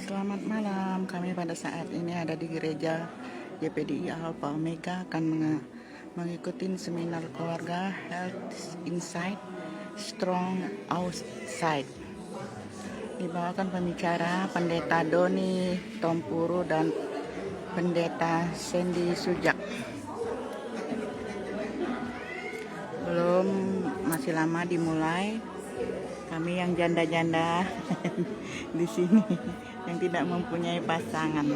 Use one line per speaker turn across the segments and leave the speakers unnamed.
Selamat malam, kami pada saat ini ada di gereja YPDI Alpha Omega akan mengikuti seminar keluarga Health Inside, Strong Outside. Dibawakan pembicara Pendeta Doni Tompuru dan Pendeta Sandy Sujak. Belum, masih lama dimulai. Kami yang janda-janda di sini yang tidak mempunyai pasangan.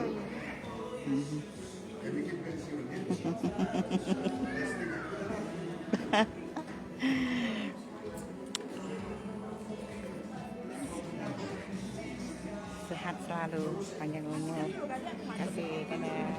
Sehat selalu, panjang umur. Kasih dadah.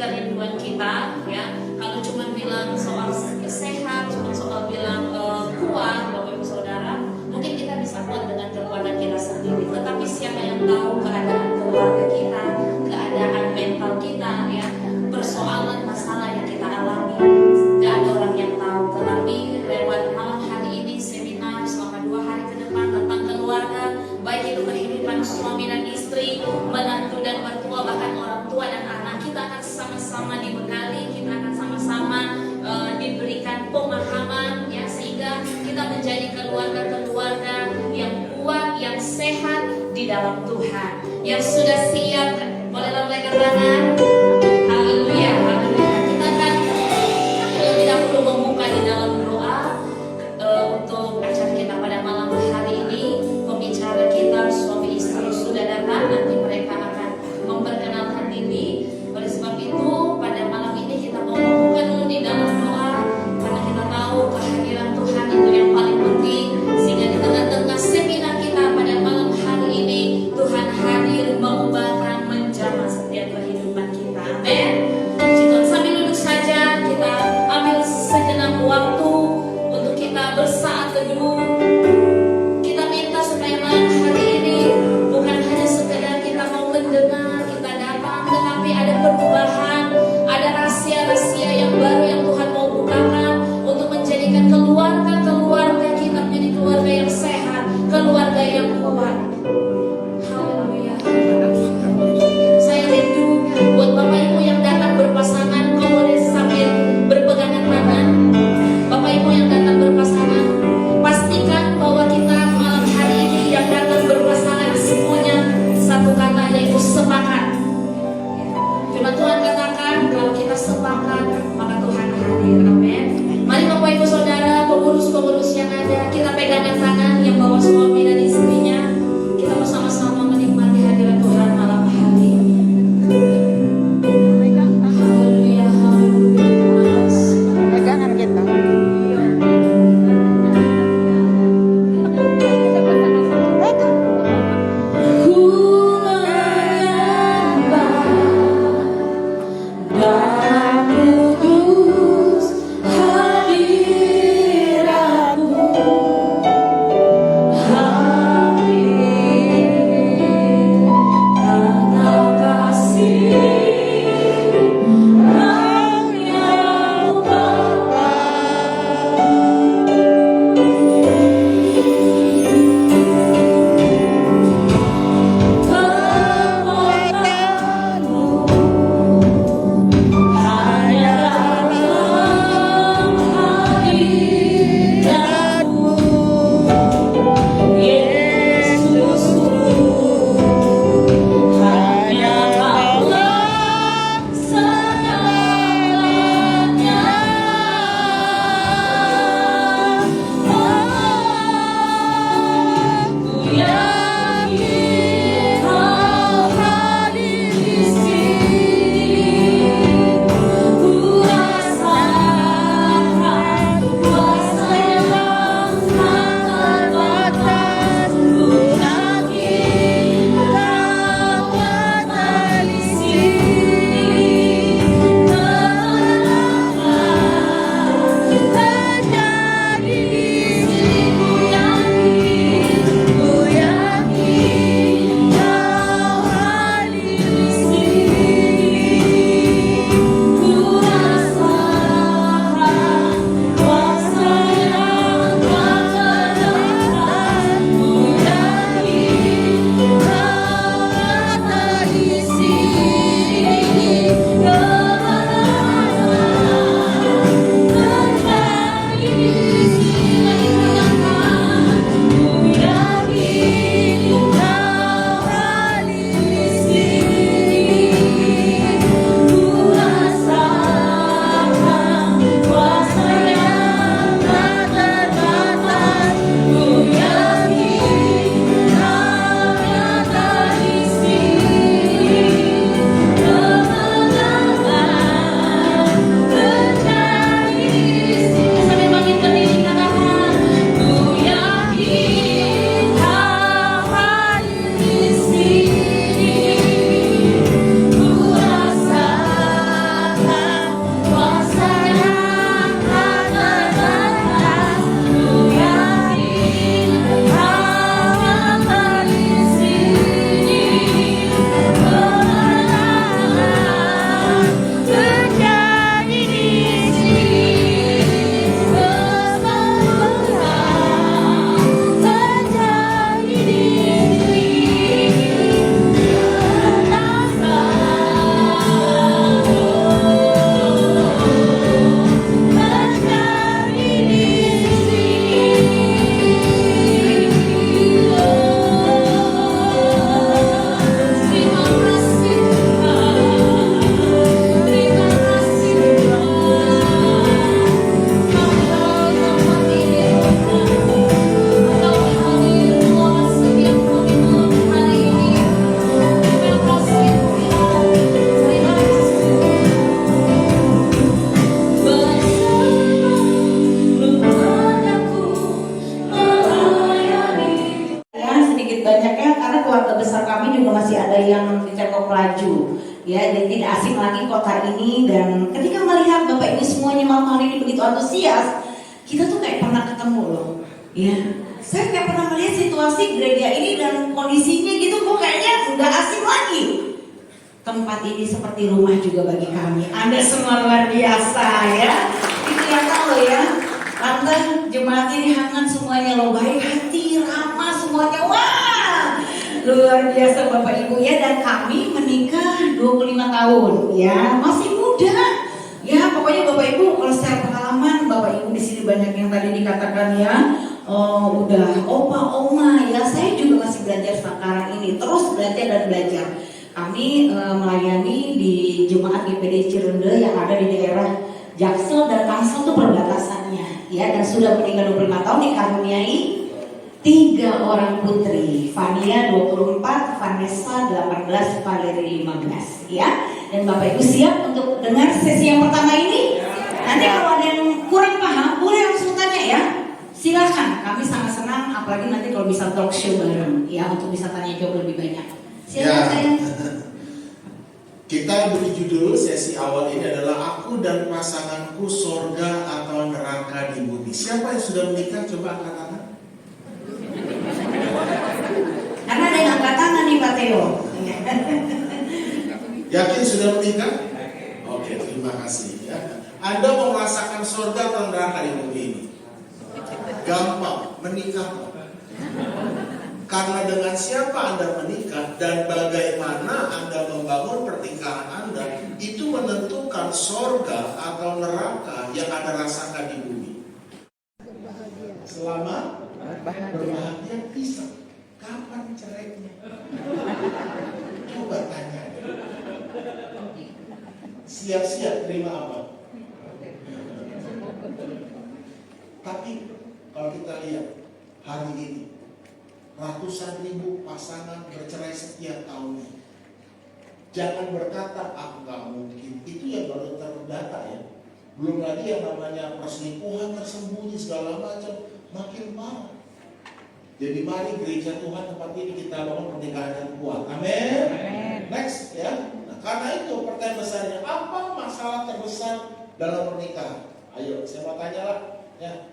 Kerinduan kita, ya. Kalau cuma bilang soal sehat, cuma soal bilang kuat, Bapak Ibu Saudara, mungkin kita bisa kuat dengan kekuatan kita sendiri. Tetapi siapa yang tahu keadaan keluarga kita, keadaan mental kita, ya, persoalan masalah yang kita alami, tidak ada orang yang tahu. Tetapi lewat malam hari ini seminar selama 2 hari ke depan tentang keluarga, baik itu kehidupan suami dan istri, menantu dan mertua, bahkan orang tua dan anak, kita akan sama-sama dibekali, kita akan sama-sama diberikan pemahaman, ya, sehingga kita menjadi keluarga-keluarga yang kuat, yang sehat di dalam Tuhan. Yang sudah siap, boleh lambaikan tangan. Haleluya, haleluya. Kita akan terlebih dahulu membuka di dalam doa untuk acara kita pada malam hari ini. Pembicara kita suami istri sudah datang, nanti mereka akan memperkenalkan diri. Oleh sebab itu, pada malam ini kita mau membuka dulu di dalam doa, karena kita tahu kehadiran Tuhan itu yang paling penting, sehingga di tengah-tengah seminar kita pada malam hari ini, Tuhan hadir mengubahkan menjamah setiap kehidupan kita. Amin. Jika sambil duduk saja, kita ambil sejenak waktu untuk kita bersaat teduh. Kita minta supaya malam hari ini bukan hanya sekedar kita mau mendengar, kita datang, tetapi ada perubahan, ada rahasia-rahasia yang baru yang Tuhan mau bukakan untuk menjadikan keluarga-keluarga kita menjadi keluarga yang sehat, keluarga yang kuat. Haleluya. Saya rindu buat Bapak Ibu yang datang berpasangan, kau boleh sambil berpegangan tangan. Bapak Ibu yang datang berpasangan, pastikan bahwa kita malam hari ini yang datang berpasangan semuanya satu kata, yaitu sepakat. Firman Tuhan katakan kalau kita sepakat maka Tuhan hadir. Amin. Mari Bapak Ibu Saudara, pengurus-pengurus yang ada, kita pegangan tangan yang bawa suami dan istrinya. Kita bersama-sama menikmati hadirat Tuhan malam hari ini. Haleluya, haleluya.
Pegangan kita.
Hadiratmu
ya, dan tidak asing lagi kota ini. Dan ketika melihat Bapak Ibu semuanya malam hari ini begitu antusias, kita tuh kayak pernah ketemu loh, ya. Saya kayak pernah melihat situasi gereja ini dan kondisinya gitu, kok kayaknya nggak asing lagi. Tempat ini seperti rumah juga bagi kami. Anda semua luar biasa ya. Itu yang tahu ya. Tante, jemaat ini hangat semuanya loh, baik hati, ramah semuanya. Wah, luar biasa Bapak Ibu ya. Dan kami menikah 25 tahun ya, masih muda. Ya, pokoknya Bapak Ibu kalau secara pengalaman, Bapak Ibu di sini banyak yang tadi dikatakan ya, oh, udah opa oma ya. Saya juga masih belajar sekarang ini, terus belajar dan belajar. Kami melayani di Jemaat GPD Cirende yang ada di daerah Jaksel dan Tangsel itu perbatasannya ya, dan sudah menikah 25 tahun, dikaruniai 3 orang putri, Fania 24, Vanessa 18, Valeri 15 ya. Dan Bapak Ibu siap untuk dengar sesi yang pertama ini? Nanti kalau ada yang kurang paham boleh langsung tanya ya. Silakan, kami sangat senang apalagi nanti kalau bisa talk show bareng ya, untuk bisa tanya jawab lebih banyak. Silakan saya.
Kita beri judul sesi awal ini adalah Aku dan Pasanganku Sorga atau Neraka di Bumi. Siapa yang sudah menikah? Coba angkat tangan.
Karena ada yang angkat tangan nih Pak Theo.
Yakin sudah menikah? Oke, terima kasih ya. Anda mau merasakan sorga atau neraka di bumi ini? Gampang, menikah. Karena dengan siapa Anda menikah dan bagaimana Anda membangun pernikahan Anda, itu menentukan sorga atau neraka yang Anda rasakan di bumi. Selama berbahagia bisa. Kapan cerainya? Coba tanya. Siap-siap terima apa? Tapi kalau kita lihat hari ini, ratusan ribu pasangan bercerai setiap tahunnya. Jangan berkata, nggak mungkin. Itu yang baru terdata ya. Belum lagi yang namanya perselingkuhan tersembunyi segala macam, makin parah. Jadi mari gereja Tuhan tempat ini kita bangun pernikahan yang kuat. Amin. Next ya. Nah, karena itu pertanyaan besarnya, apa masalah terbesar dalam pernikahan? Ayo, saya mau tanya lah. Ya,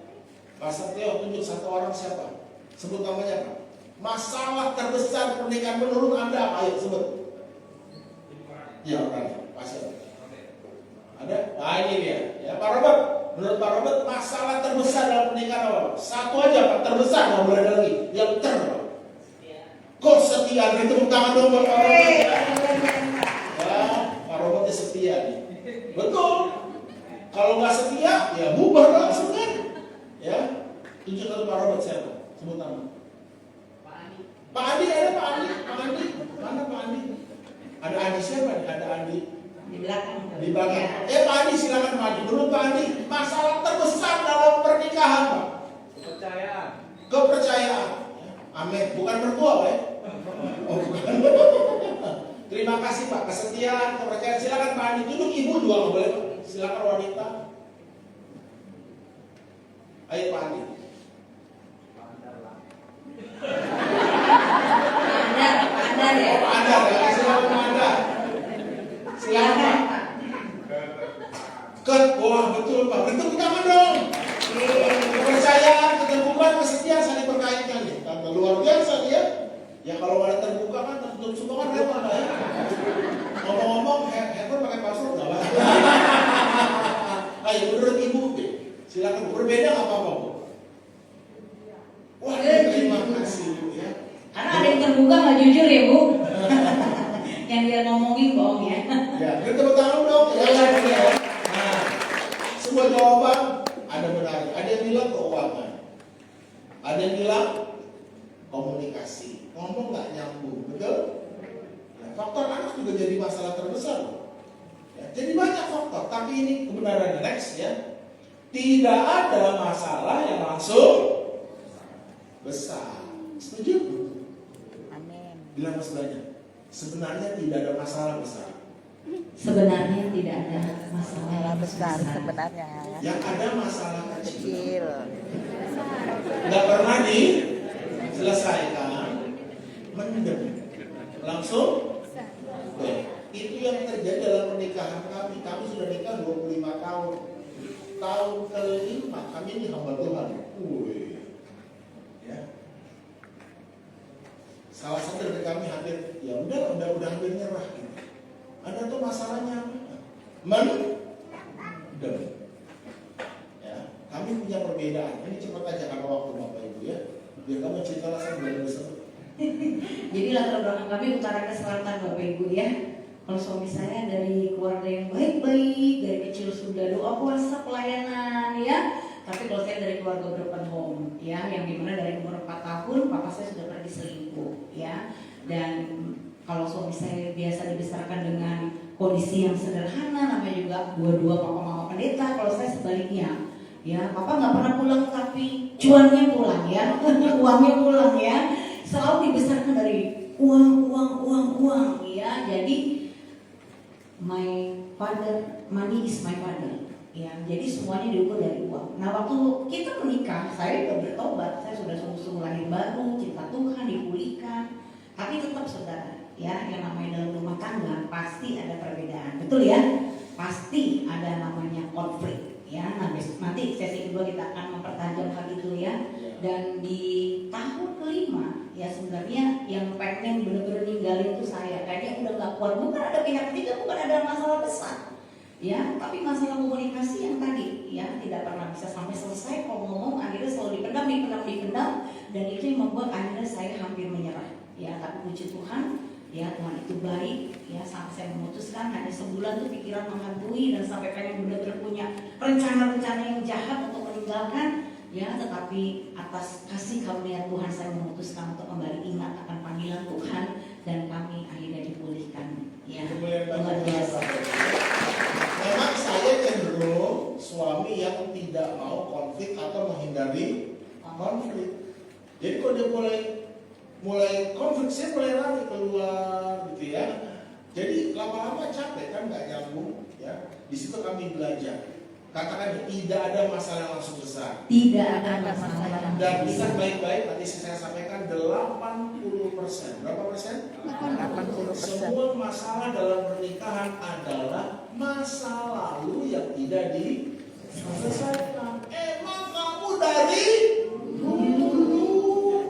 Pastor Theo tunjuk satu orang siapa? Sebut namanya Pak. Masalah terbesar pernikahan menurut Anda apa? Ayo sebut. Ya, Pastor. Ada? Nah ini dia. Ya, Pak Robert. Menurut Pak Robert, masalah terbesar dalam pernikahan apa? Satu aja Pak, terbesar, nggak boleh ada lagi. Yang kok setia? Gitu, tepuk tangan dong buat Pak Robert. Ya, Pak Robert setia nih. Betul. Kalau nggak setia, ya bubar langsung kan. Ya, tunjukkan Pak Robert siapa? Sebut nama. Pak Andi ada Pak Andi? Pak Andi? Mana Pak Andi? Ada Andi siapa nih? Ada Andi
Di belakang.
di belakang. Pak Andi, silakan Pak Andi. Menurut Pak Andi, masalah terbesar dalam pernikahan Pak? Kepercayaan. Kepercayaan. Amin. Bukan mertua Pak ya? Oh bukan. Terima kasih Pak. Kesetiaan, kepercayaan. Silakan Pak Andi. Duduk ibu juga nggak boleh Pak. Silakan wanita. Ayo Pak Andi.
Anda ya.
Pak Anda, silakan Pak Anda. Silakan Pak. Wah betul Pak. Bentuk tangan dong. Kepercayaan, keterbukaan, kesetiaan saling berkaitan nih. Tante luar biasa dia. Ya kalau ada terbuka kan tertutup semua kan repot ya. Ngomong-ngomong, handphone pakai password nggak Pak? Ayo menurut Ibu, silakan berbeda nggak apa-apa Bu? Wah terima kasih Bu ya.
Karena ada yang terbuka nggak jujur ya Bu. Yang dia ngomongin bohong ya.
Ya, tepuk tangan dong. Ya. Nah, semua jawaban ada benarnya. Ada yang bilang keuangan, ada yang bilang komunikasi, ngomong nggak nyambung, betul? Nah, faktor anak juga jadi masalah terbesar. Ya, jadi banyak faktor, tapi ini kebenaran next ya. Tidak ada masalah yang langsung besar. Setuju?
Amin.
Bilang sebelahnya. Sebenarnya tidak ada masalah besar.
Sebenarnya tidak ada masalah
Masalah besar sebenarnya ya.
Yang ada masalah kecil.
Kecil.
Nggak pernah diselesaikan, mendem langsung. Itu yang hampir nyerah gitu. Anda tuh masalahnya apa? Mendem. Ya, kami punya perbedaan. Ini cepat aja karena waktu Bapak Ibu ya. Biar kamu cerita langsung dari besar.
Jadi latar belakang kami utara ke selatan Bapak Ibu ya. Kalau suami saya dari keluarga yang baik-baik, dari kecil sudah doa puasa pelayanan ya. Tapi kalau saya dari keluarga broken home ya, yang dimana dari umur 4 tahun papa saya sudah pergi selingkuh ya. Dan kalau suami saya biasa dibesarkan dengan kondisi yang sederhana, namanya juga dua-dua papa mama pendeta. Kalau saya sebaliknya ya, papa nggak pernah pulang tapi cuannya pulang ya, uangnya pulang ya. Selalu dibesarkan dari uang ya. Jadi my father, money is my father ya. Jadi semuanya diukur dari uang. Nah waktu kita menikah, saya sudah bertobat, saya sudah sungguh-sungguh lahir baru, cinta Tuhan, dipulihkan. Tapi tetap saudara ya, yang namanya dalam rumah tangga pasti ada perbedaan, betul ya? Pasti ada namanya konflik ya. Nah nanti sesi kedua kita akan mempertajam hal itu ya. Dan di tahun kelima ya sebenarnya yang pengen bener-bener ninggalin itu saya, kayaknya udah gak kuat. Bukan ada pihak ketiga, bukan ada masalah besar ya, tapi masalah komunikasi yang tadi ya tidak pernah bisa sampai selesai. Kalau ngomong akhirnya selalu dipendam, dan itu yang membuat akhirnya saya hampir menyerah ya. Tapi puji Tuhan ya, Tuhan itu baik ya, sampai saya memutuskan hanya sebulan tuh pikiran menghantui dan sampai pengen benar-benar punya rencana-rencana yang jahat untuk meninggalkan ya. Tetapi atas kasih karunia Tuhan saya memutuskan untuk kembali ingat akan panggilan Tuhan, dan kami akhirnya dipulihkan ya. Luar biasa.
Memang saya cenderung suami yang tidak mau konflik atau menghindari konflik. Jadi kalau dia mulai konflik, saya mulai lari keluar gitu ya. Jadi lama-lama capek kan, nggak nyambung ya. Di situ kami belajar. Katakan tidak ada masalah yang langsung besar.
Tidak ada masalah.
Dan bisa baik-baik, tadi saya sampaikan 80%. Berapa persen?
80%.
Semua masalah dalam pernikahan adalah masa lalu yang tidak diselesaikan. Emang kamu dari dulu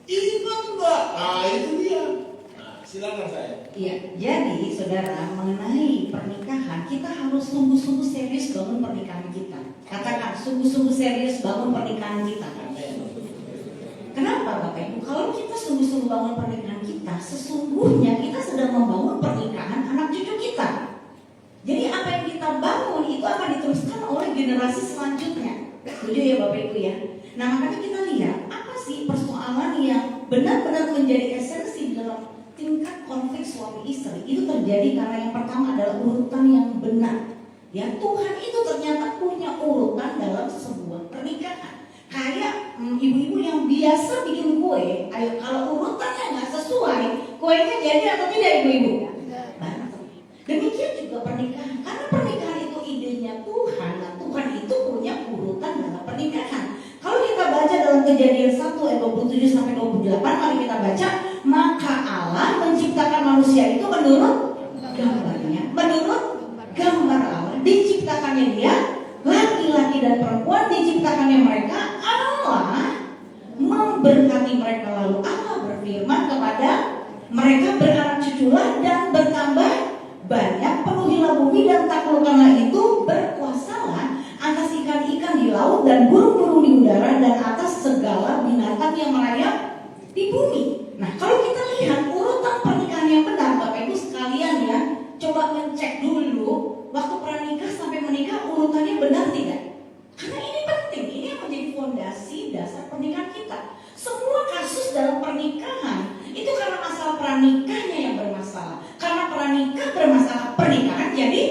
ingat nggak? Nah itu dia. Nah silakan saya.
Iya, jadi saudara, mengenai pernikahan kita harus sungguh-sungguh serius bangun pernikahan kita. Katakan sungguh-sungguh serius bangun pernikahan kita. Kenapa Bapak Ibu? Kalau kita sungguh-sungguh bangun pernikahan kita, sesungguhnya kita sedang membangun pernikahan anak cucu kita. Jadi apa yang kita bangun itu akan diteruskan oleh generasi selanjutnya. Setuju ya Bapak Ibu ya? Nah makanya kita lihat apa sih persoalan yang benar-benar menjadi esensi dalam tingkat konflik suami istri. Itu terjadi karena yang pertama adalah urutan yang benar. Ya, Tuhan itu ternyata punya urutan dalam sebuah pernikahan. Kayak ibu-ibu yang biasa bikin kue, ayo kalau urutannya nggak sesuai, kuenya jadi atau tidak ibu-ibu? Bantu. Demikian juga pernikahan, karena pernikahan itu idenya Tuhan. Nah, Tuhan itu punya urutan dalam pernikahan. Kalau kita baca dalam Kejadian 1 ayat 27 sampai 28, mari kita baca. Maka Allah menciptakan manusia itu menurut gambarnya, menurut gambar Allah. Diciptakannya dia, laki-laki dan perempuan diciptakannya mereka. Allah memberkati mereka, lalu Allah berfirman kepada mereka, beranak cuculah dan bertambah banyak, penuhilah bumi dan taklukkanlah itu, berkuasalah atas ikan-ikan di laut dan burung-burung di udara dan atas segala binatang yang merayap di bumi. Nah, kalau kita lihat urutan pernikahan yang benar, Bapak Ibu sekalian ya, coba ngecek dulu waktu pranikah sampai menikah urutannya benar tidak? Karena ini penting, ini yang menjadi fondasi dasar pernikahan kita. Semua kasus dalam pernikahan itu karena masalah pranikahnya yang bermasalah. Karena pranikah bermasalah, pernikahan jadi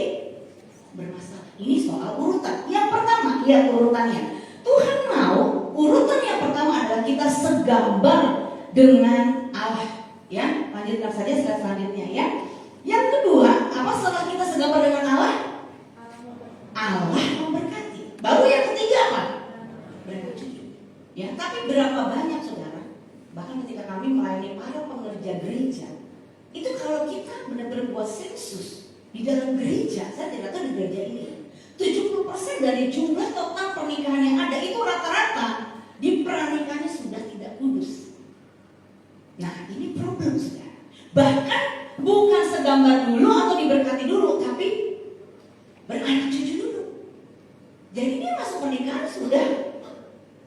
bermasalah. Ini soal urutan. Yang pertama, lihat urutannya. Tuhan mau urutan yang pertama adalah kita segambar dengan Allah. Ya, lanjutkan saja slide selanjutnya ya. Yang kedua, apa setelah kita segambar dengan Allah? Allah memberkati. Baru yang ketiga apa? Bercucu. Ya, tapi berapa banyak saudara? Bahkan ketika kami melayani para pengerja gereja, itu kalau kita benar-benar buat sensus di dalam gereja, saya tidak tahu di gereja ini, 70% dari jumlah total pernikahan yang ada itu rata-rata di pernikahannya sudah tidak kudus. Nah, ini problem saudara. Bahkan bukan gambar dulu atau diberkati dulu, tapi beranak cucu dulu. Jadi dia masuk pernikahan sudah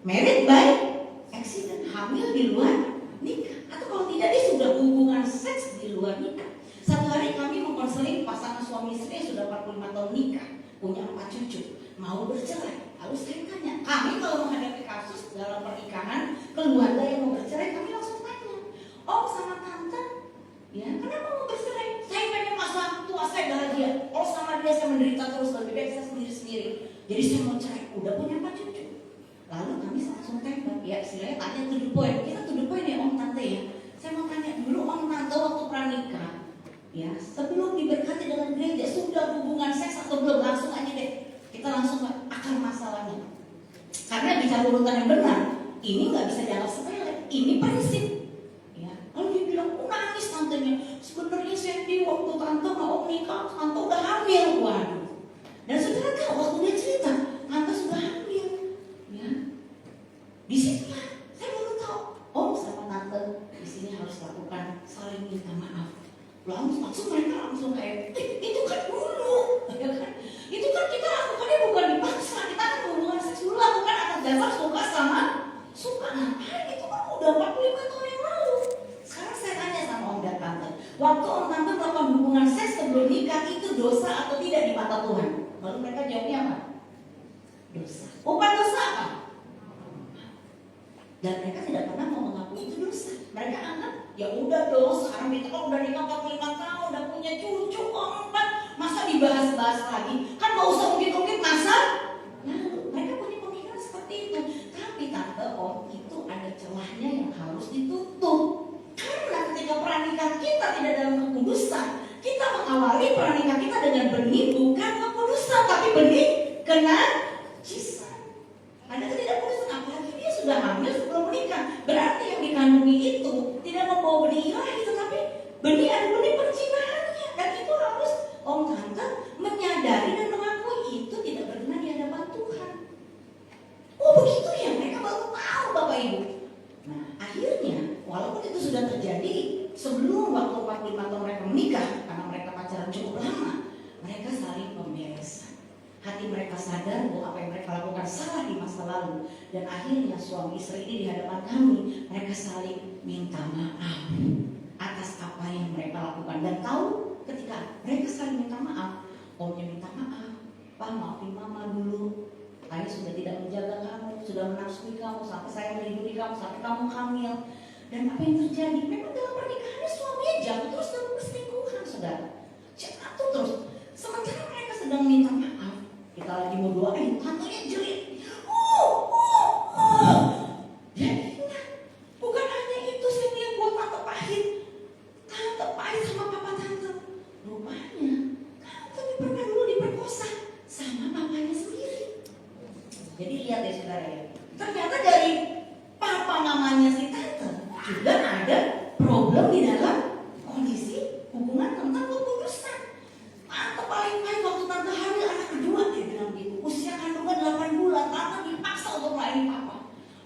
married by accident, hamil di luar nikah, atau kalau tidak dia sudah hubungan seks di luar nikah. Satu hari kami mengkonseling pasangan suami istri yang sudah 45 tahun nikah, punya 4 cucu, mau bercerai. Lalu saya tanya, kami kalau menghadapi kasus dalam pernikahan keluarga yang mau bercerai, kami langsung tanya, om sama tante, ya kenapa mau bercerai? Saya pengen masa tua saya bahagia. Oh sama dia saya menderita terus, lebih baik saya sendiri-sendiri. Jadi saya mau cerai, udah punya 4 cucu. Lalu kami langsung tembak, ya istilahnya tanya to the point. Kita to the point ya om tante ya. Saya mau tanya dulu om tante waktu pranikah, ya sebelum diberkati dengan gereja sudah hubungan seks atau belum? Langsung aja deh, kita langsung ke akar masalahnya. Karena bicara urutan yang benar, ini nggak bisa dianggap sepele, ini prinsip. Ya, kalau dia bilang nangis tantenya, sebenarnya Sandy waktu tante mau nikah, tante udah hamil, waduh. Dan saudara tahu waktu dia cerita, tante sudah hamil, ya. Di situ saya baru tahu, om sama tante di sini harus lakukan saling minta maaf. Langsung mereka langsung kayak, itu kan dulu, ya kan? Itu kan kita lakukannya bukan dipaksa, kita kan hubungan seks dulu lakukan atas dasar suka sama suka. Nah, itu kan udah 45 tahun yang lalu. Sekarang saya tanya sama om dan tante, waktu om tante melakukan hubungan seks sebelum nikah itu dosa atau tidak di mata Tuhan? Lalu mereka jawabnya apa? Dosa. Bukan dosa apa? Dan mereka tidak pernah mau mengakui itu dosa. Mereka anggap ya udah dong, sekarang kita kan udah nikah 45 tahun, udah punya cucu keempat, masa dibahas-bahas lagi? Kan gak usah ungkit-ungkit masa. Nah, mereka punya pemikiran seperti itu. Tapi tante om, itu ada celahnya yang harus ditutup. Karena ketika pernikahan kita tidak dalam kekudusan, kita mengawali pernikahan kita dengan benih bukan kekudusan, tapi benih kenajisan. Ada ketidakkudusan, apalagi dia sudah hamil sebelum menikah. Berarti yang dikandungi itu tidak membawa benih ilahi, tetapi benih ada benih perzinahannya. Dan itu harus om tante menyadari dan mengakui itu tidak berkenan di hadapan Tuhan. Oh begitu ya, mereka baru tahu Bapak Ibu. Nah akhirnya walaupun itu sudah terjadi sebelum waktu 45 tahun mereka menikah, karena mereka pacaran cukup lama, mereka saling membereskan. Hati mereka sadar bahwa apa yang mereka lakukan salah di masa lalu. Dan akhirnya suami istri ini di hadapan kami, mereka saling minta maaf atas apa yang mereka lakukan. Dan tahu ketika mereka saling minta maaf, omnya minta maaf, Pak maafin mama dulu, saya sudah tidak menjaga kamu, sudah menafsui kamu, sampai saya melindungi kamu, sampai kamu hamil. Dan apa yang terjadi? Memang dalam pernikahannya suaminya jatuh terus dalam perselingkuhan, saudara. Jatuh terus. Sementara mereka sedang minta maaf, kita lagi mau doain, tantenya jerit. Jadi bukan hanya itu sih yang buat tante pahit sama papa tante. Rupanya tante pernah dulu diperkosa sama papanya sendiri. Jadi lihat ya saudara ya, ternyata dari papa mamanya si tante juga ada problem di dalam kondisi hubungan tentang kekudusan. Tante paling baik waktu tante hamil anak kedua, dia bilang gitu, usia kandungan 8 bulan, tante dipaksa untuk melayani papa.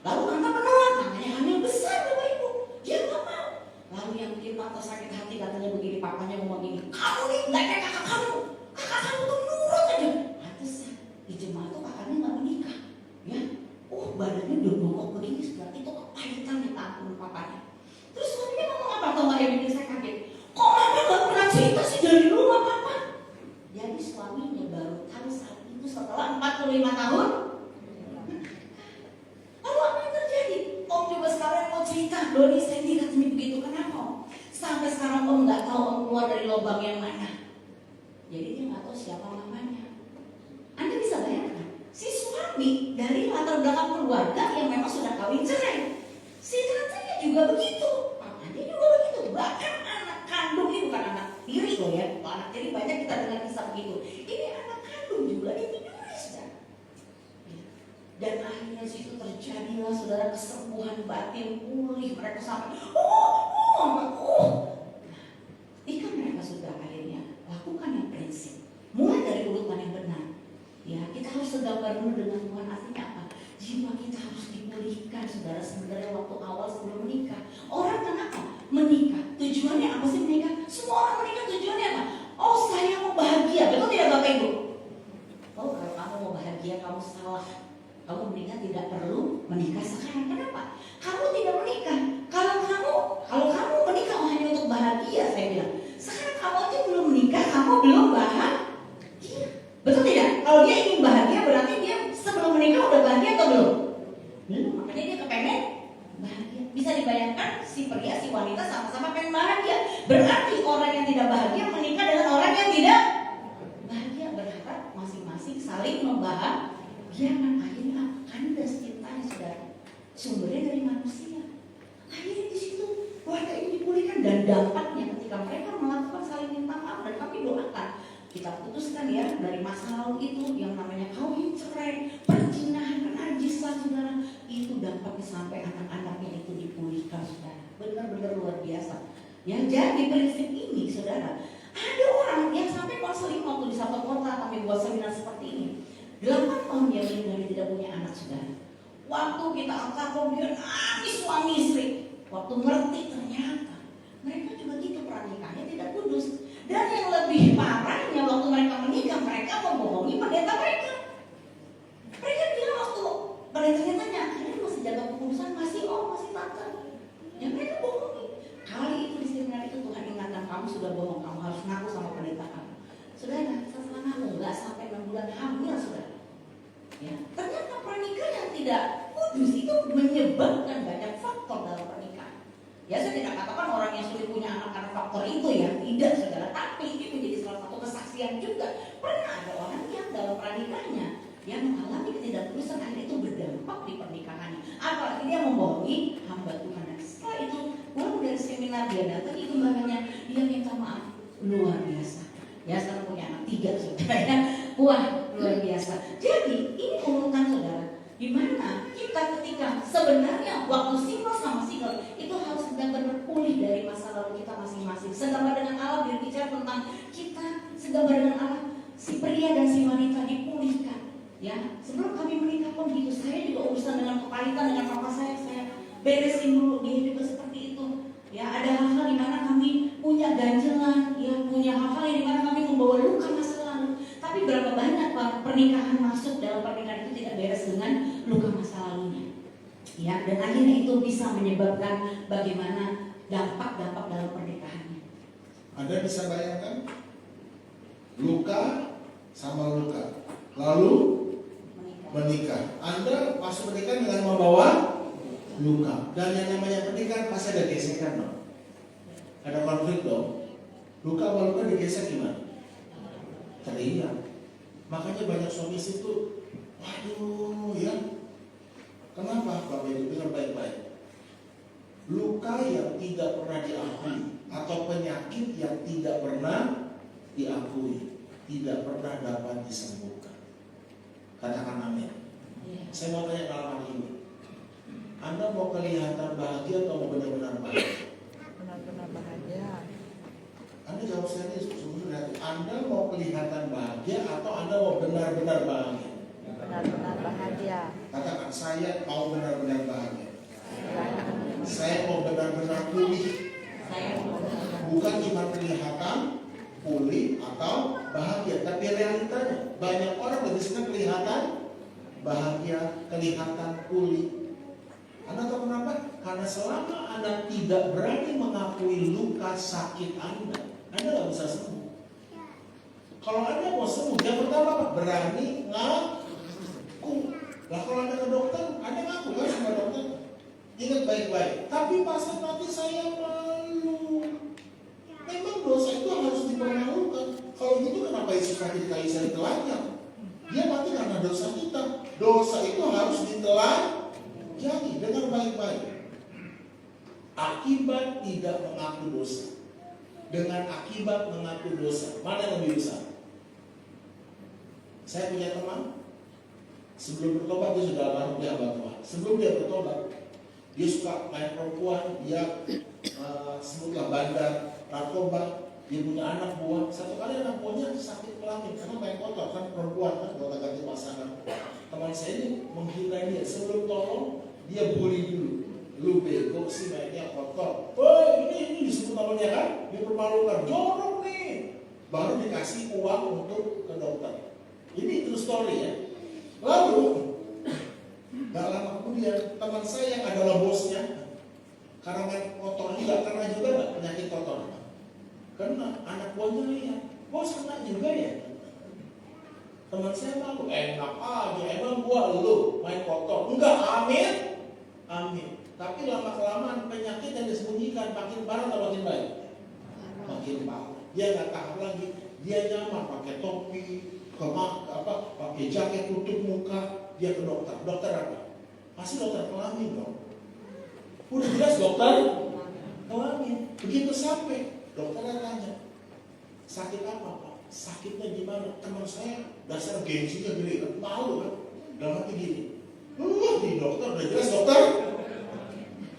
Lalu tante menolak, namanya hamil besar Bapak Ibu, dia gak mau. Lalu yang bikin tante sakit hati katanya begini, papanya ngomong gini, kamu nih gak kayak kakak kamu tuh nurut aja. Pantesan di jemaat tuh kakaknya gak menikah, ya. Badannya udah bongkok begini, berarti itu kepahitan ya tanggung papanya. Terus suaminya ngomong apa tau gak yang bikin saya kaget? Kok mama gak pernah cerita sih dari dulu sama papa? Jadi suaminya baru tahu saat itu setelah 45 tahun. Lalu apa yang terjadi? Om coba sekarang mau cerita, Doni Sandy katanya begitu, kenapa om? Sampai sekarang om gak tahu om keluar dari lubang yang mana. Jadi dia gak tahu siapa mamanya. Anda bisa bayangkan, si suami dari latar belakang keluarga yang memang sudah kawin cerai, si tantenya juga begitu, papanya juga begitu. Bahkan anak kandung ini bukan anak tiri loh ya, anak tiri banyak kita dengar kisah begitu. Ini anak kandung juga ditiduri sudah. Dan akhirnya situ terjadilah saudara kesembuhan batin, pulih mereka sampai ketika mereka sudah akhirnya lakukan yang prinsip, mulai dari urutan yang benar. Ya, kita harus segambar dulu dengan Tuhan. Artinya apa? Jiwa kita harus dipulihkan, saudara. Sebenarnya waktu awal sebelum menikah, orang kenapa menikah? Tujuannya apa sih menikah? Semua orang menikah tujuannya apa? bahagia, kamu salah. Kamu menikah tidak perlu menikah sekarang. Kenapa? Kamu tidak menikah. Kalau kamu menikah hanya untuk bahagia, saya bilang. Sekarang kamu aja belum menikah, kamu belum bahagia. Betul tidak? Kalau dia ingin bahagia, berarti dia sebelum menikah udah bahagia atau belum? Belum. Makanya dia kepengen bahagia. Bisa dibayangkan si pria, si wanita sama-sama pengen bahagia. Berarti orang yang tidak bahagia menikah dengan orang yang tidak bahagia, berharap masing-masing saling membahagiakan. Akhirnya kandas cintanya, saudara. Sumbernya dari manusia. Akhirnya di situ keluarga ini dipulihkan, dan dampaknya ketika mereka melakukan saling minta maaf, dan kami doakan kita putuskan ya dari masa lalu itu yang namanya kawin cerai, perzinahan, kenajisan, saudara, itu dampaknya sampai anak-anaknya itu dipulihkan, saudara. Benar-benar luar biasa. Yang jadi prinsip ini, saudara, ada orang yang sampai konseling waktu di satu kota kami buat seminar seperti ini. 8 tahun dia meninggal tidak punya anak, saudara. Waktu kita angkat dia nangis suami istri. Waktu ngerti ternyata mereka juga gitu, pernikahannya tidak kudus. Dan yang lebih parahnya waktu mereka menikah, mereka membohongi pendeta mereka. Mereka bilang waktu pendetanya tanya, kalian masih jaga kekudusan? Masih tante. Ya mereka bohongi. Kali itu di seminar itu Tuhan ingatkan, kamu sudah bohong, kamu harus ngaku sama pendeta kamu. Saudara, setelah ngaku nggak sampai 6 bulan hamil, saudara. Ya, ternyata pernikahan yang tidak kudus itu menyebabkan banyak faktor dalam pernikahan. Ya, saya tidak katakan orang yang sulit punya anak karena faktor itu ya, tidak, saudara. Tapi ini menjadi salah satu kesaksian juga. Pernah ada orang yang dalam pernikahannya yang mengalami ketidakkudusan, akhirnya itu berdampak di pernikahannya. Apalagi dia membohongi hamba Tuhan. Dan setelah itu, pulang dari seminar dia datang, itu makanya dia minta maaf. Luar biasa. Ya, sekarang punya anak 3, saudara ya. Wah, luar biasa. Jadi ini urutan, saudara, di mana kita ketika sebenarnya waktu single sama single itu harus benar-benar pulih dari masa lalu kita masing-masing. Segambar dengan Allah berbicara tentang kita, segambar dengan Allah si pria dan si wanita dipulihkan. Ya, sebelum kami menikah pun gitu. Saya juga urusan dengan kepahitan dengan papa saya beresin dulu. Dia juga seperti itu. Ya, ada hal-hal di mana kami punya ganjelan, ya, punya hal-hal di mana kami membawa luka masa lalu. Tapi berapa banyak pernikahan masuk dalam pernikahan itu tidak beres dengan luka masa lalunya. Ya, dan akhirnya itu bisa menyebabkan bagaimana dampak-dampak dalam pernikahannya.
Anda bisa bayangkan luka sama luka, lalu menikah. Anda masuk pernikahan dengan membawa luka, dan yang namanya pernikahan pasti ada gesekan dong, ada konflik dong. Luka sama luka digesek gimana? Teriak. Makanya banyak suami istri itu, waduh ya. Kenapa? Bapak Ibu dengar baik-baik. Luka yang tidak pernah diakui atau penyakit yang tidak pernah diakui tidak pernah dapat disembuhkan. Katakan amin. Saya mau tanya dalam hal ini, Anda mau kelihatan bahagia atau mau benar-benar bahagia?
Benar-benar bahagia.
Anda jawab serius, sebenarnya Anda mau kelihatan bahagia atau Anda mau benar-benar bahagia?
Benar-benar bahagia.
Katakan, saya mau benar-benar bahagia. Saya mau benar-benar pulih. Bukan cuma kelihatan pulih atau bahagia, tapi realitanya banyak orang lebih senang kelihatan bahagia, kelihatan pulih. Anda tahu kenapa? Karena selama Anda tidak berani mengakui luka sakit Anda nggak bisa sembuh. Kalau Anda mau sembuh, yang pertama apa? Berani ngaku. Lah kalau Anda ke dokter, Anda ngaku kan sama dokter? Ingat baik-baik. Tapi pasal nanti saya malu. Memang dosa itu harus dipermalukan. Kalau gitu kenapa Yesus mati di kayu salib telanjang? Dia mati karena dosa kita. Dosa itu harus ditelanjangi. Dengar baik-baik. Akibat tidak mengaku dosa dengan akibat mengaku dosa, mana yang lebih besar? Saya punya teman, sebelum bertobat dia sudah almarhum, dia hamba Tuhan. Sebelum dia bertobat, dia suka main perempuan, dia sebutlah bandar, narkoba, dia punya anak buah. Satu kali anak buahnya sakit kelamin karena main kotor, kan perempuan kan gonta-ganti pasangan. Teman saya ini menghina dia, sebelum tolong dia bully dulu. Lu bego sih mainnya kotor. Oh ini disebut namanya kan? Dipermalukan, jorok nih. Baru dikasih uang untuk ke dokter. Ini true story ya. Lalu gak lama kemudian teman saya yang adalah bosnya, karena main kotor juga, kena juga gak penyakit kotor? Kena. Anak buahnya lihat, bos kena juga ya? Teman saya malu, enak aja, emang gua lu main kotor? Enggak, amin. Amin. Tapi lama-kelamaan penyakit yang disembunyikan makin parah atau makin baik? Makin parah. Dia nggak tahan lagi, dia nyaman pakai topi, pakai jaket tutup muka, dia ke dokter. Dokter apa? Pasti dokter kelamin dong. Udah jelas dokter kelamin. Begitu sampai, dokternya tanya, sakit apa Pak? Sakitnya gimana? Teman saya dasar gengsinya gede kan, malu kan? Dalam hati gini, di dokter udah jelas dokter.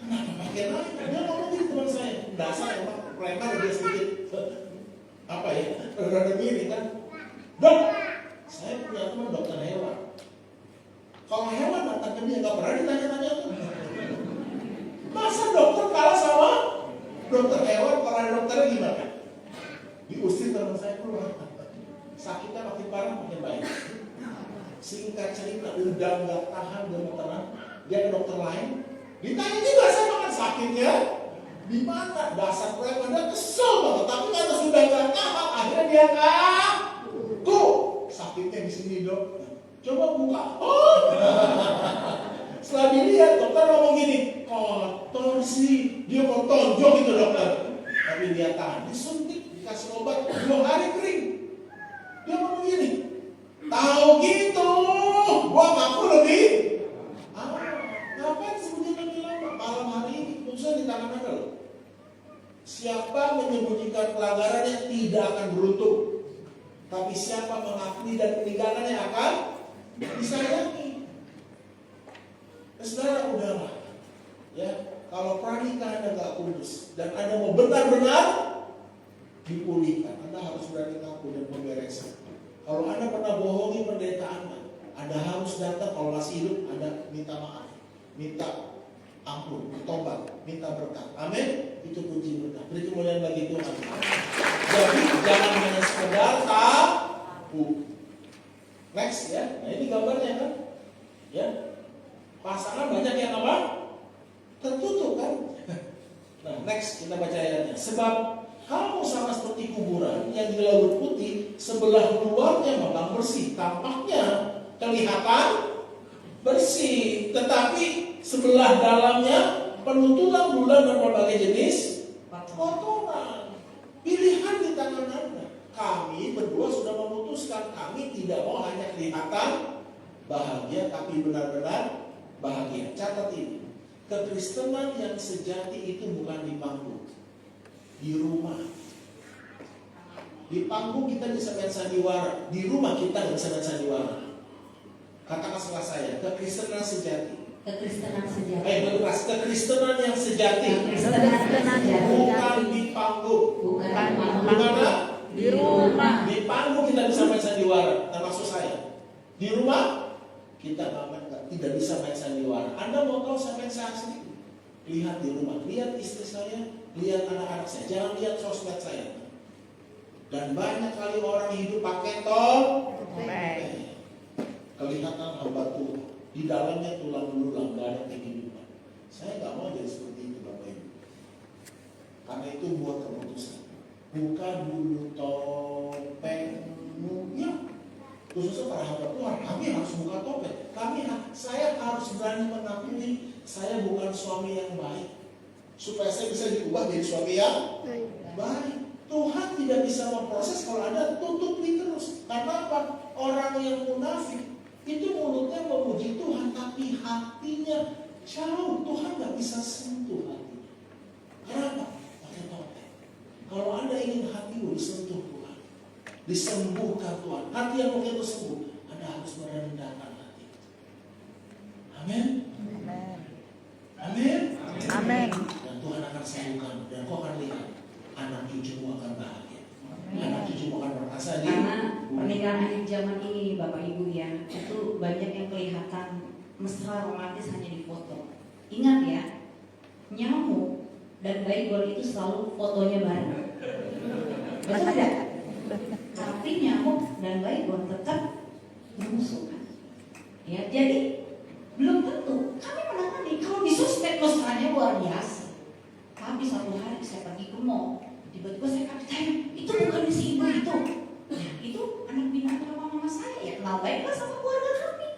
Kenapa pakai nanya? Dia ngomong gitu teman saya, dasar emang preman dia sedikit apa ya? Rada gini kan? Dok, saya punya teman dokter hewan. Kalau hewan datang ke dia nggak pernah ditanya-tanya tuh. Masa dokter kalah sama dokter hewan? Kalau ada dokternya gimana? Diusir teman saya keluar. Sakitnya makin parah makin baik. Singkat cerita udah nggak tahan gemeteran, dia ke dokter lain. Ditanya juga saya makan sakitnya di mana? Dasar preman, dia kesel banget. Tapi karena sudah nggak tahan, akhirnya dia ngaku sakitnya di sini dok. Coba buka. Oh. Setelah dilihat dokter ngomong gini, kotor sih, dia mau tonjok gitu dokter. Tapi dia tahan, disuntik, dikasih obat 2 hari kering. Dia ngomong gini, tahu gitu, gua ngaku lebih. Ngapain sembunyikan lebih lama? Malam hari ini putusan di tangan Anda loh. Siapa menyembunyikan pelanggarannya tidak akan beruntung, tapi siapa mengakui dan meninggalkannya akan disayangi. Saudara, udahlah ya, kalau pernikahan Anda gak kudus dan Anda mau benar-benar dipulihkan, Anda harus berani ngaku dan membereskan. Kalau Anda pernah bohongi pendeta Anda harus datang. Kalau masih hidup, Anda minta maaf, minta ampun, bertobat, minta berkat. Amin. Itu kunci berkat. Beri kemuliaan bagi Tuhan. Jadi jangan hanya sekedar tahu. Next ya. Nah ini gambarnya kan. Ya. Pasangan banyak yang apa? Tertutup kan. Nah next kita baca ayatnya. Sebab kamu sama seperti kuburan yang dilaut putih, sebelah luarnya memang bersih, tampaknya kelihatan bersih, tetapi sebelah dalamnya penuh tulang bulan dan berbagai jenis kotoran. Pilihan di tangan Anda. Kami berdua sudah memutuskan, kami tidak mau hanya kelihatan bahagia, tapi benar-benar bahagia. Catat ini, kekristenan yang sejati itu bukan di panggung, di rumah. Di panggung kita bisa main sandiwara, di rumah kita nggak bisa main sandiwara. Katakan setelah saya, kekristenan sejati.
Kekristenan sejati.
Kekristenan yang sejati. Bukan di panggung.
Bukan
Di mana?
Di rumah.
Di panggung kita bisa main sandiwara, termasuk saya. Di rumah kita tidak bisa main sandiwara. Anda mau tahu saya main asli? Lihat di rumah, lihat istri saya, lihat anak-anak saya. Jangan lihat sosmed saya. Dan banyak kali orang hidup pakai topeng. Kelihatan hamba Tuhan, di dalamnya tulang belulang, gak ada kehidupan. Saya gak mau jadi seperti itu Bapak Ibu. Karena itu buat keputusan. Buka dulu topengmu, ya. Khususnya para hamba Tuhan, kami harus buka topeng. Saya harus berani mengakui saya bukan suami yang baik, supaya saya bisa diubah jadi suami yang baik. Tuhan tidak bisa memproses kalau Anda tutupi terus. Karena apa? Orang yang munafik itu mulutnya memuji Tuhan, tapi hatinya jauh. Tuhan gak bisa sentuh hatinya. Kenapa? Pakai topeng. Kalau Anda ingin hatimu disentuh Tuhan, disembuhkan Tuhan, hati yang begitu sembuh, Anda harus merendahkan hati. Amin. Amin.
Amin.
Dan Tuhan akan sembuhkan, dan kau akan lihat anak cucumu akan bahagia. Anak cucumu akan berasa di.
Karena pernikahan akhir zaman ini Bapak Ibu ya, itu banyak yang kelihatan mesra romantis hanya di foto. Ingat ya, nyamuk dan baygon itu selalu fotonya bareng. Betul tidak? Tapi nyamuk dan baygon tetap bermusuhan. Ya, jadi belum tentu. Kami menangani kalau di sosmed mesranya luar biasa. Tapi satu hari saya pergi ke mall, tiba-tiba saya kasih tanya, itu bukan si ibu itu. Ya, itu anak binaan mama saya ya, kenal baiklah sama keluarga kami.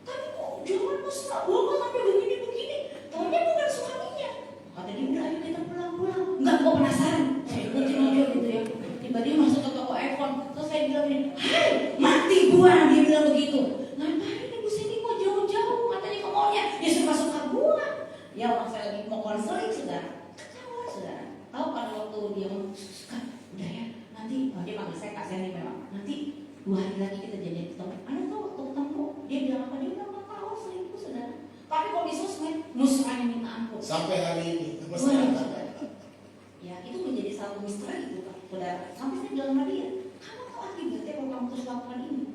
Tapi kok jangan mesra banget sampai begini-begini. Taunya bukan suaminya. Kata dia, udah ayo kita pulang-pulang. Enggak, kok penasaran. Saya ikutin aja gitu ya. Tiba-tiba masuk ke toko iPhone, terus saya bilang ini, hai, mati gua. Dia bilang begitu. Ngapain ibu sini kok jauh-jauh? Katanya ke mallnya. Ya suka-suka gua. Ya waktu saya lagi mau konseling sudah. Ketawa sudah. Tahu kan waktu dia suka, udah ya. Nanti dia panggil saya kasihan nih memang. Nanti 2 hari lagi kita jadi ketemu. Anda tahu waktu ketemu dia bilang apa? Dia bilang nggak tahu selingkuh sudah. Tapi kalau di sosmed musrahnya minta ampun.
Sampai hari ini.
Ya itu menjadi satu misteri itu Pak saudara. Sampai saya bilang sama dia, kamu tahu akibatnya kalau kamu terus lakukan ini?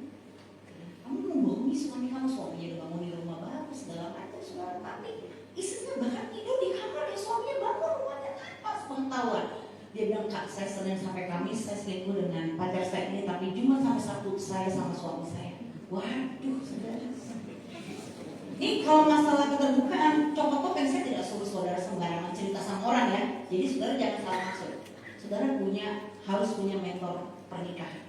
Ya, kamu membohongi suami kamu, suaminya udah bangun di rumah bagus segala macam saudara. Tapi istrinya bahkan tidur di kamar ya suaminya bangun rumahnya tanpa pengetahuan. Dia bilang, Kak, saya Senin sampai Kamis saya selingkuh dengan pacar saya ini, tapi Jumat sampai Sabtu saya sama suami saya. Waduh, saudara. Ini kalau masalah keterbukaan, contoh topeng saya tidak suruh saudara sembarangan cerita sama orang ya. Jadi saudara jangan salah maksud. Saudara harus punya mentor pernikahan.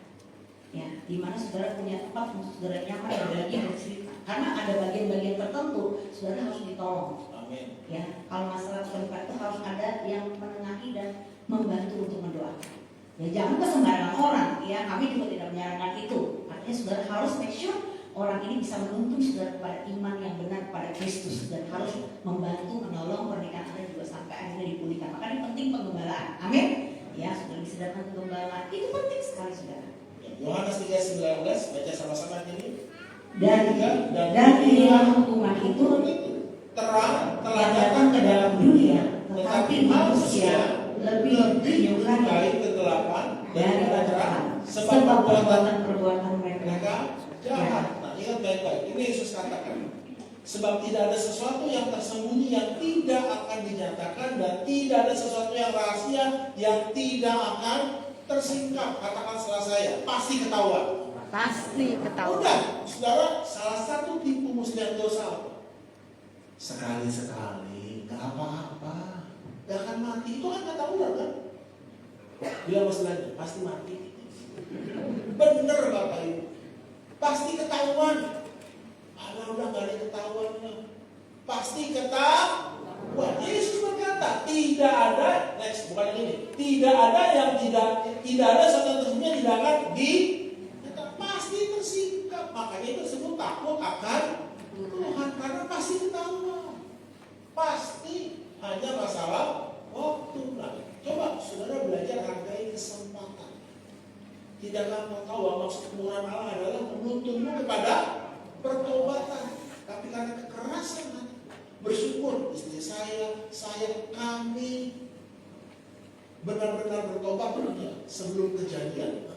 Ya, di mana saudara punya tempat untuk saudara nyaman berbagi bercerita. Karena ada bagian-bagian tertentu saudara harus ditolong.
Amin.
Ya, kalau masalah keterbukaan itu harus ada yang menengahi dan membantu untuk mendoakan. Ya jangan ke sembarangan orang. Ya, kami juga tidak menyarankan itu. Artinya saudara harus make sure orang ini bisa menuntun saudara kepada iman yang benar pada Kristus dan harus membantu menolong pernikahan Anda juga sampai akhirnya dipulihkan. Makanya penting penggembalaan. Amin. Ya, saudara bisa datang penggembalaan itu penting sekali saudara.
Yohanes 3:19 baca sama-sama ini.
Dan inilah hukuman itu
terang telah
yang datang ke dalam dunia, tetapi manusia lebih menyukai
kegelapan
daripada terang, sebab perbuatan mereka
jahat. Nah, ingat baik-baik. Ini Yesus katakan. Sebab tidak ada sesuatu yang tersembunyi yang tidak akan dinyatakan dan tidak ada sesuatu yang rahasia yang tidak akan tersingkap. Katakan setelah saya, pasti ketahuan.
Pasti ketahuan.
Udah, saudara, salah satu tipu muslihat dosa apa? Sekali-sekali, gak apa-apa, gak akan mati. Itu kan kata ular kan? Bilang masalahnya, pasti mati. Bener Bapak Ibu. Pasti ketahuan. Alah udah gak ada ketahuannya. Pasti ketahuan. Yesus berkata, tidak ada, next, bukan yang ini. Tidak ada yang tidak ada satu tersebutnya tidak akan pasti tersingkap. Makanya itu disebut takut akan Tuhan, karena pasti ketahuan. Pasti hanya masalah waktu. Nah, coba saudara belajar hargai kesempatan. Tidakkah kau tahu maksud kemurahan Allah adalah menuntunmu kepada pertobatan. Tapi karena kekerasan bersyukur istri kami benar-benar bertobat sebelum kejadian.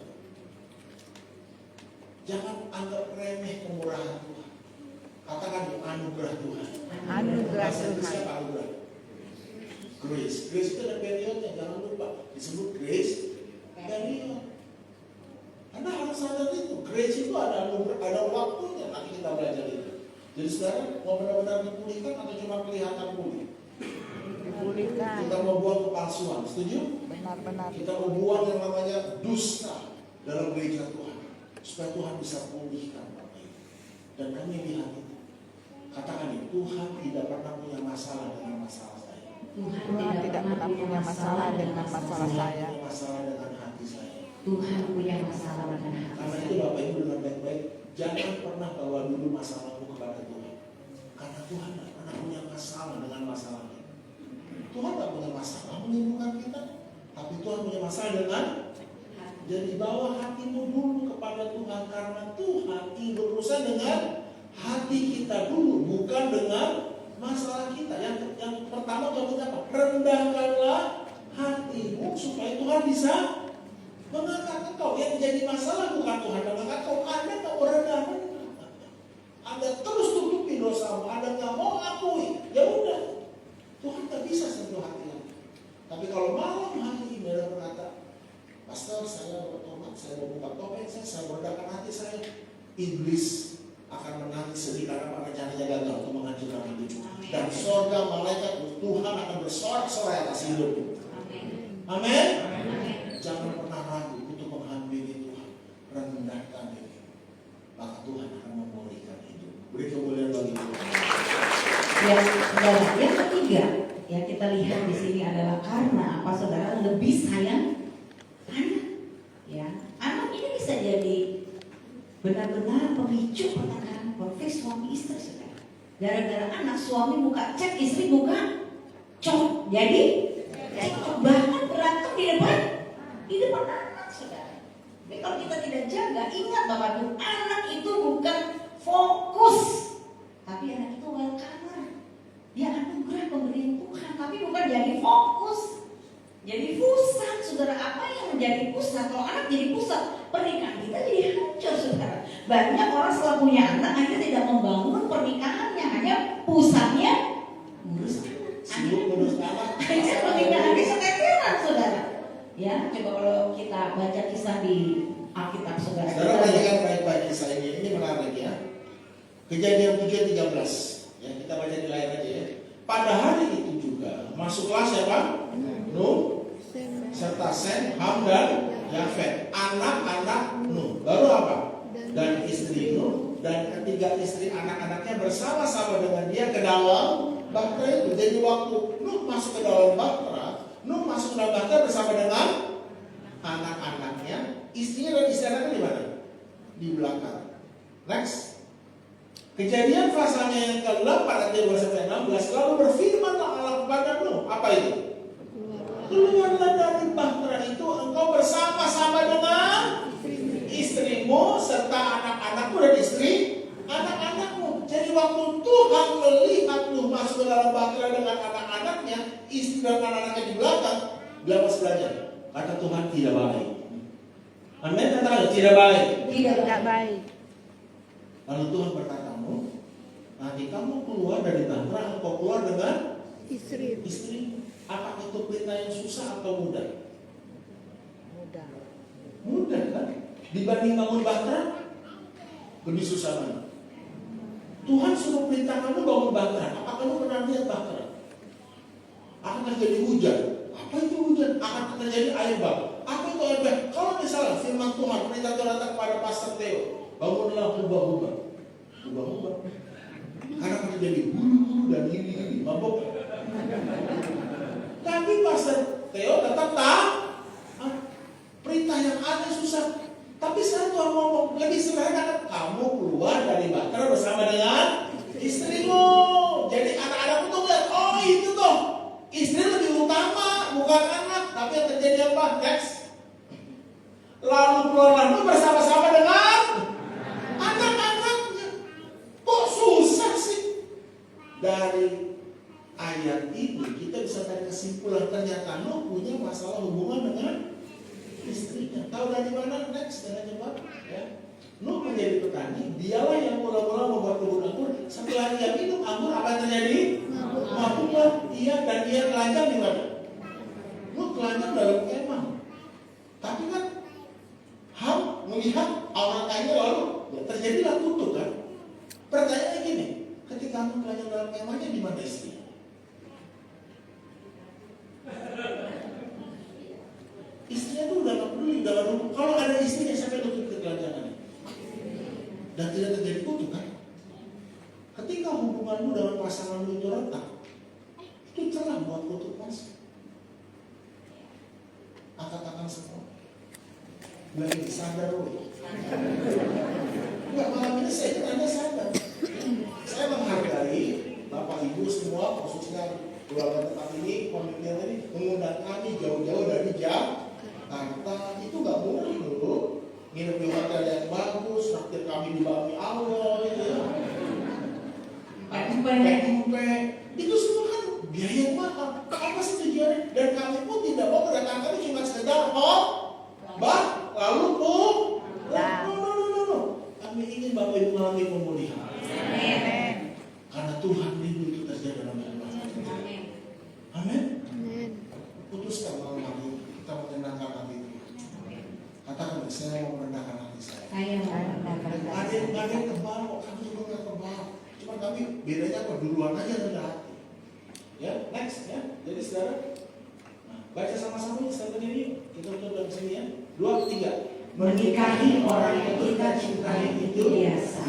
Jangan anggap remeh kemurahan Tuhan. Katakan anugerah Tuhan.
Anugerah Tuhan.
Siapa anugerah? Grace. Grace itu ada periodnya, jangan lupa. Disebut grace period. Karena harus sadar itu. Grace itu ada waktunya. Nanti kita belajar itu. Jadi saudara mau benar-benar dipulihkan atau cuma kelihatan pulih?
Dipulihkan.
Kita mau buang kepalsuan, setuju?
Benar-benar.
Kita mau buang yang namanya dusta dalam gereja Tuhan, supaya Tuhan bisa pulihkan Bapak Ibu. Dan kami lihat itu. Katakan ini, Tuhan tidak pernah punya masalah dengan masalah saya.
Tuhan tidak pernah punya masalah dengan masalah saya.
Punya masalah dengan hati saya.
Tuhan punya masalah dengan hati
Karena
saya.
itu Bapak Ibu dengan baik-baik, jangan pernah bawa dulu masalahmu kepada Tuhan. Karena Tuhan tidak pernah punya masalah dengan masalah kita. Tuhan tidak punya masalah menyembuhkan kita, tapi Tuhan punya masalah dengan. Jadi bawa hatimu dulu kepada Tuhan, karena Tuhan ingin berurusan dengan hati kita dulu, bukan dengan masalah kita. Yang pertama contohnya apa? Rendahkanlah hatimu supaya Tuhan bisa mengangkat engkau. Yang jadi masalah bukan Tuhan mengangkat engkau, Anda tak rendah. Anda terus tutupi dosamu, Anda nggak mau akui. Ya udah, Tuhan tak bisa sentuh hati Anda. Tapi kalau malam hari ini Anda berkata, Pastor, saya bertobat, saya mau buka topeng saya merendahkan hati saya. Iblis akan menangis sedikit sorga, malaikat, Tuhan akan bersorak-sorai atas hidup.
Amin.
Amin.
Amin.
Jangan pernah ragu untuk menghampiri Tuhan, rendahkan diri, maka Tuhan akan memulihkan hidup. Beri kemuliaan bagi Tuhan.
Ya, saudara. Yang ketiga, yang kita lihat di sini adalah karena apa, saudara? Lebih sayang anak. Ya, anak ini bisa jadi benar-benar pemicu pertengkaran konflik suami istri, saudara. Gara-gara anak, suami buka chat, istri buka chat. Jadi bahkan berantem di depan anak, saudara. Tapi kalau kita tidak jaga, ingat Bapak Ibu, anak itu bukan fokus, tapi anak itu welcomer. Dia anugerah pemberian Tuhan, tapi bukan jadi fokus, jadi pusat, saudara. Apa yang menjadi pusat? Kalau anak jadi pusat, pernikahan kita jadi hancur, saudara. Banyak orang setelah punya anak akhirnya tidak membangun pernikahannya, hanya pusatnya ngurus anak.
Sibuk ngurus anak.
Akhirnya pernikahan bisa keteteran, saudara. Ya, coba kalau kita baca kisah di Alkitab, saudara.
Saudara perhatikan baik-baik kisah ini. Ini menarik ya. Kejadian 7:13. Ya, kita baca di layar aja ya. Pada hari itu juga masuklah siapa? Nuh, serta Sem, Ham dan Yafet, anak-anak Nuh. Baru apa? Dan istri Nuh dan ketiga istri anak-anaknya bersama-sama dengan dia ke dalam bahtera itu. Jadi waktu Nuh masuk ke dalam bahtera, Nuh masuk ke dalam bahtera bersama dengan anak-anaknya, istrinya dan istri anaknya di mana? Di belakang. Next. Kejadian pasalnya yang ke-8 ayat 2-16, lalu berfirmanlah Allah kepada Nuh. Apa itu? Keluarlah dari bahtera itu, engkau bersama-sama dengan istrimu serta anak-anakmu dan istri anak-anakmu. Jadi waktu Tuhan melihat Nuh masuk ke dalam bahtera dengan anak-anaknya, istri dan anak-anaknya di belakang, beliau harus belajar. Kata Tuhan tidak baik. Amin, katakan tidak baik.
Tidak baik.
Lalu Tuhan berkata, Nuh, nanti kamu keluar dari bahtera, engkau keluar dengan istri. Apa itu perintah yang susah atau mudah?
Mudah.
Mudah kan? Dibanding bangun bahtera, lebih susah mana? Tuhan suruh perintah kamu bangun bahtera. Apa kamu pernah lihat bahtera? Akan terjadi hujan. Apa itu hujan? Akan terjadi air bah. Apa itu air bah? Kalau misalnya firman Tuhan, perintah Tuhan datang kepada Pastor Theo, bangunlah hubah-hubah. Hubah-hubah. Karena akan terjadi bulu dan ini mabok. Tapi Pastor Theo tetap perintah yang aneh susah. Tapi sekarang Tuhan ngomong lebih sederhana, kamu keluar dari bahtera bersama dengan istrimu. Jadi anak-anakmu tuh lihat, oh itu tuh istri lebih utama, bukan anak. Tapi yang terjadi apa? Next. Lalu keluarlah Nuh bersama-sama dengan anak-anaknya. Kok susah sih? Dari ayat ini kita bisa tarik kesimpulan, ternyata Nuh punya masalah hubungan dengan istrinya. Tahu dari mana? Next, dengan cepat ya. Nuh menjadi petani, dialah yang mula-mula membuat kebun anggur. Setelah dia minum anggur, apa yang terjadi? Mabuklah dia, dan dia telanjang di mana? Nuh telanjang dalam kemah. Tapi kan Ham melihat aurat kainnya, lalu ya, terjadilah kutuk kan. Pertanyaannya gini, ketika Nuh telanjang dalam kemahnya, di mana istrinya? Istrinya tuh udah gak peduli, udah gak dukung. Kalau ada istrinya, siapa yang nutup ketelanjangannya? Dan tidak terjadi kutuk kan? Ketika hubunganmu dengan pasanganmu itu retak, itu celah buat kutuk mas. Angkat tangan semua. Bilang sadar loh. Enggak, malam ini saya ingin Anda sadar. Saya menghargai Bapak Ibu semua, khususnya keluarga tetap ini, pemimpin ini mengundang kami jauh-jauh dari Jakarta. Itu gak murah dulu. Nginep di hotel yang bagus, naktir kami di Bami Allah, gitu ya. Kumpe. Itu semua kan biaya yang mahal. Apa sih tujuannya? Dan kami pun tidak mau kedatangan kami cuma sekedar lalu no. Kami ingin Bapak Ibu mengalami pemulihan. Karena Tuhan rindu itu terjadi dalam hidup kami. Amin. Putuskan malam hari kita menyenangkan hati itu. Katakan, saya mau merendahkan hati saya. Ada yang tebal kok, kami juga nggak tebal. Cuma kami bedanya apa? Duluan aja rendah hati. Jadi saudara, baca sama-sama ya statement ini. Kita tutup dari sini ya. 2, 3. Menikahi orang yang kita cintai itu biasa.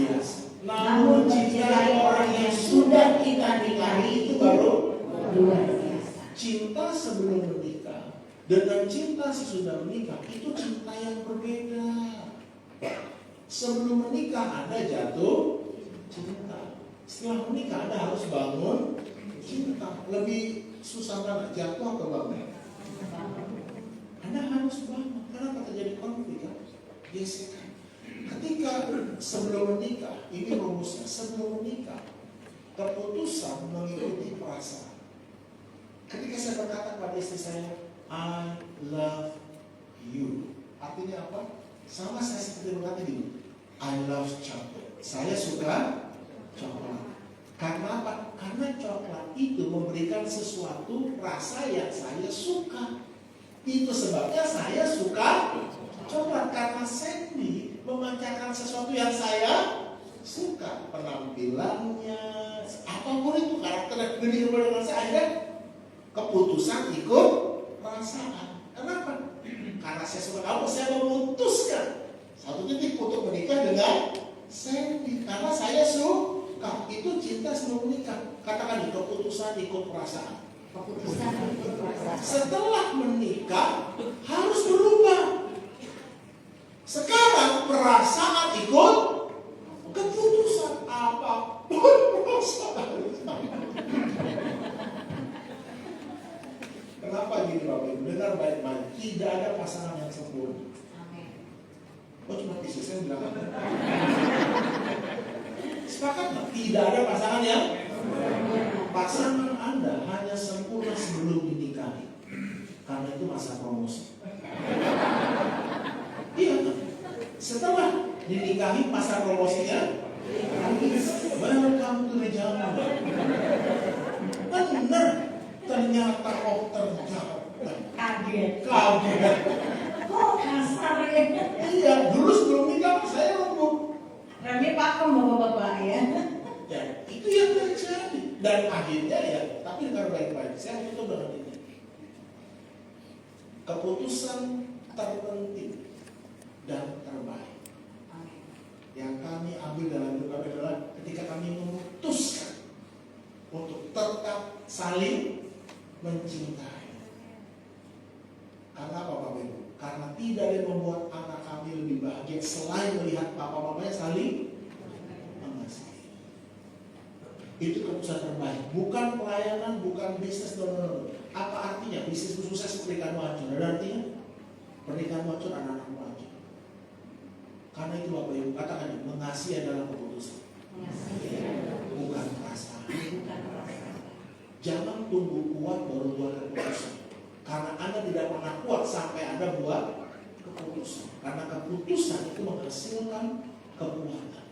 Namun mencintai orang yang sudah kita nikahi itu baru luar biasa. Cinta sebelum menikah dengan cinta sesudah menikah itu cinta yang berbeda. Sebelum menikah Anda jatuh cinta. Setelah menikah Anda harus bangun cinta. Lebih susah banget jatuh atau bangun? Anda harus bangun. Kenapa terjadi konflik kan? Gesekan. Ketika sebelum menikah, ini rumusnya sebelum menikah, keputusan mengikuti perasaan. Ketika saya berkata pada istri saya, I love you, artinya apa? Sama saya seperti berkata gini, I love chocolate. Saya suka coklat. Karena apa? Karena coklat itu memberikan sesuatu rasa yang saya suka. Itu sebabnya saya suka coklat, karena Sandy memancarkan sesuatu yang saya suka, penampilannya, apapun itu karakternya lebih kepada saya. Akhirnya keputusan ikut perasaan. Kenapa? Karena saya suka kamu, saya memutuskan satu titik untuk menikah dengan Sandy karena saya suka. Itu cinta sebelum menikah. Katakan keputusan ikut perasaan. Setelah menikah harus berubah. Sekarang perasaan ikut keputusan, apapun perasaan. Kenapa gini Bapak Ibu? Dengar baik-baik. Tidak ada pasangan yang sempurna. Oh cuma istri saya bilang apa? Sepakat nggak? Tidak ada pasangan yang pasangan Anda hanya sempurna sebelum dinikahi. Karena itu masa promosi. Iya kan? Setelah dinikahi masa promosinya, welcome to the jungle. Benar. Ternyata kaget.
Kok kasar ya?
Iya, dulu sebelum nikah saya lembut.
Rame pakem bapak-bapak ya.
Ya, itu yang terjadi. Dan akhirnya ya, tapi dengar baik-baik. Saya tutup dengan ini. Keputusan terpenting dan terbaik yang kami ambil dalam hidup kami adalah ketika kami memutuskan untuk tetap saling mencintai. Karena apa Bapak Ibu? Karena tidak ada yang membuat anak kami lebih bahagia selain melihat papa-papanya saling mengasihi. Itu keputusan terbaik. Bukan pelayanan, bukan bisnis. Apa artinya bisnis sukses pernikahan hancur? Ada artinya pernikahan hancur, anak-anak hancur. Karena itu Bapak Ibu katakan mengasihi adalah keputusan, bukan perasaan. Jangan tunggu kuat baru buat keputusan. Karena Anda tidak pernah kuat sampai Anda buat keputusan. Karena keputusan itu menghasilkan kekuatan.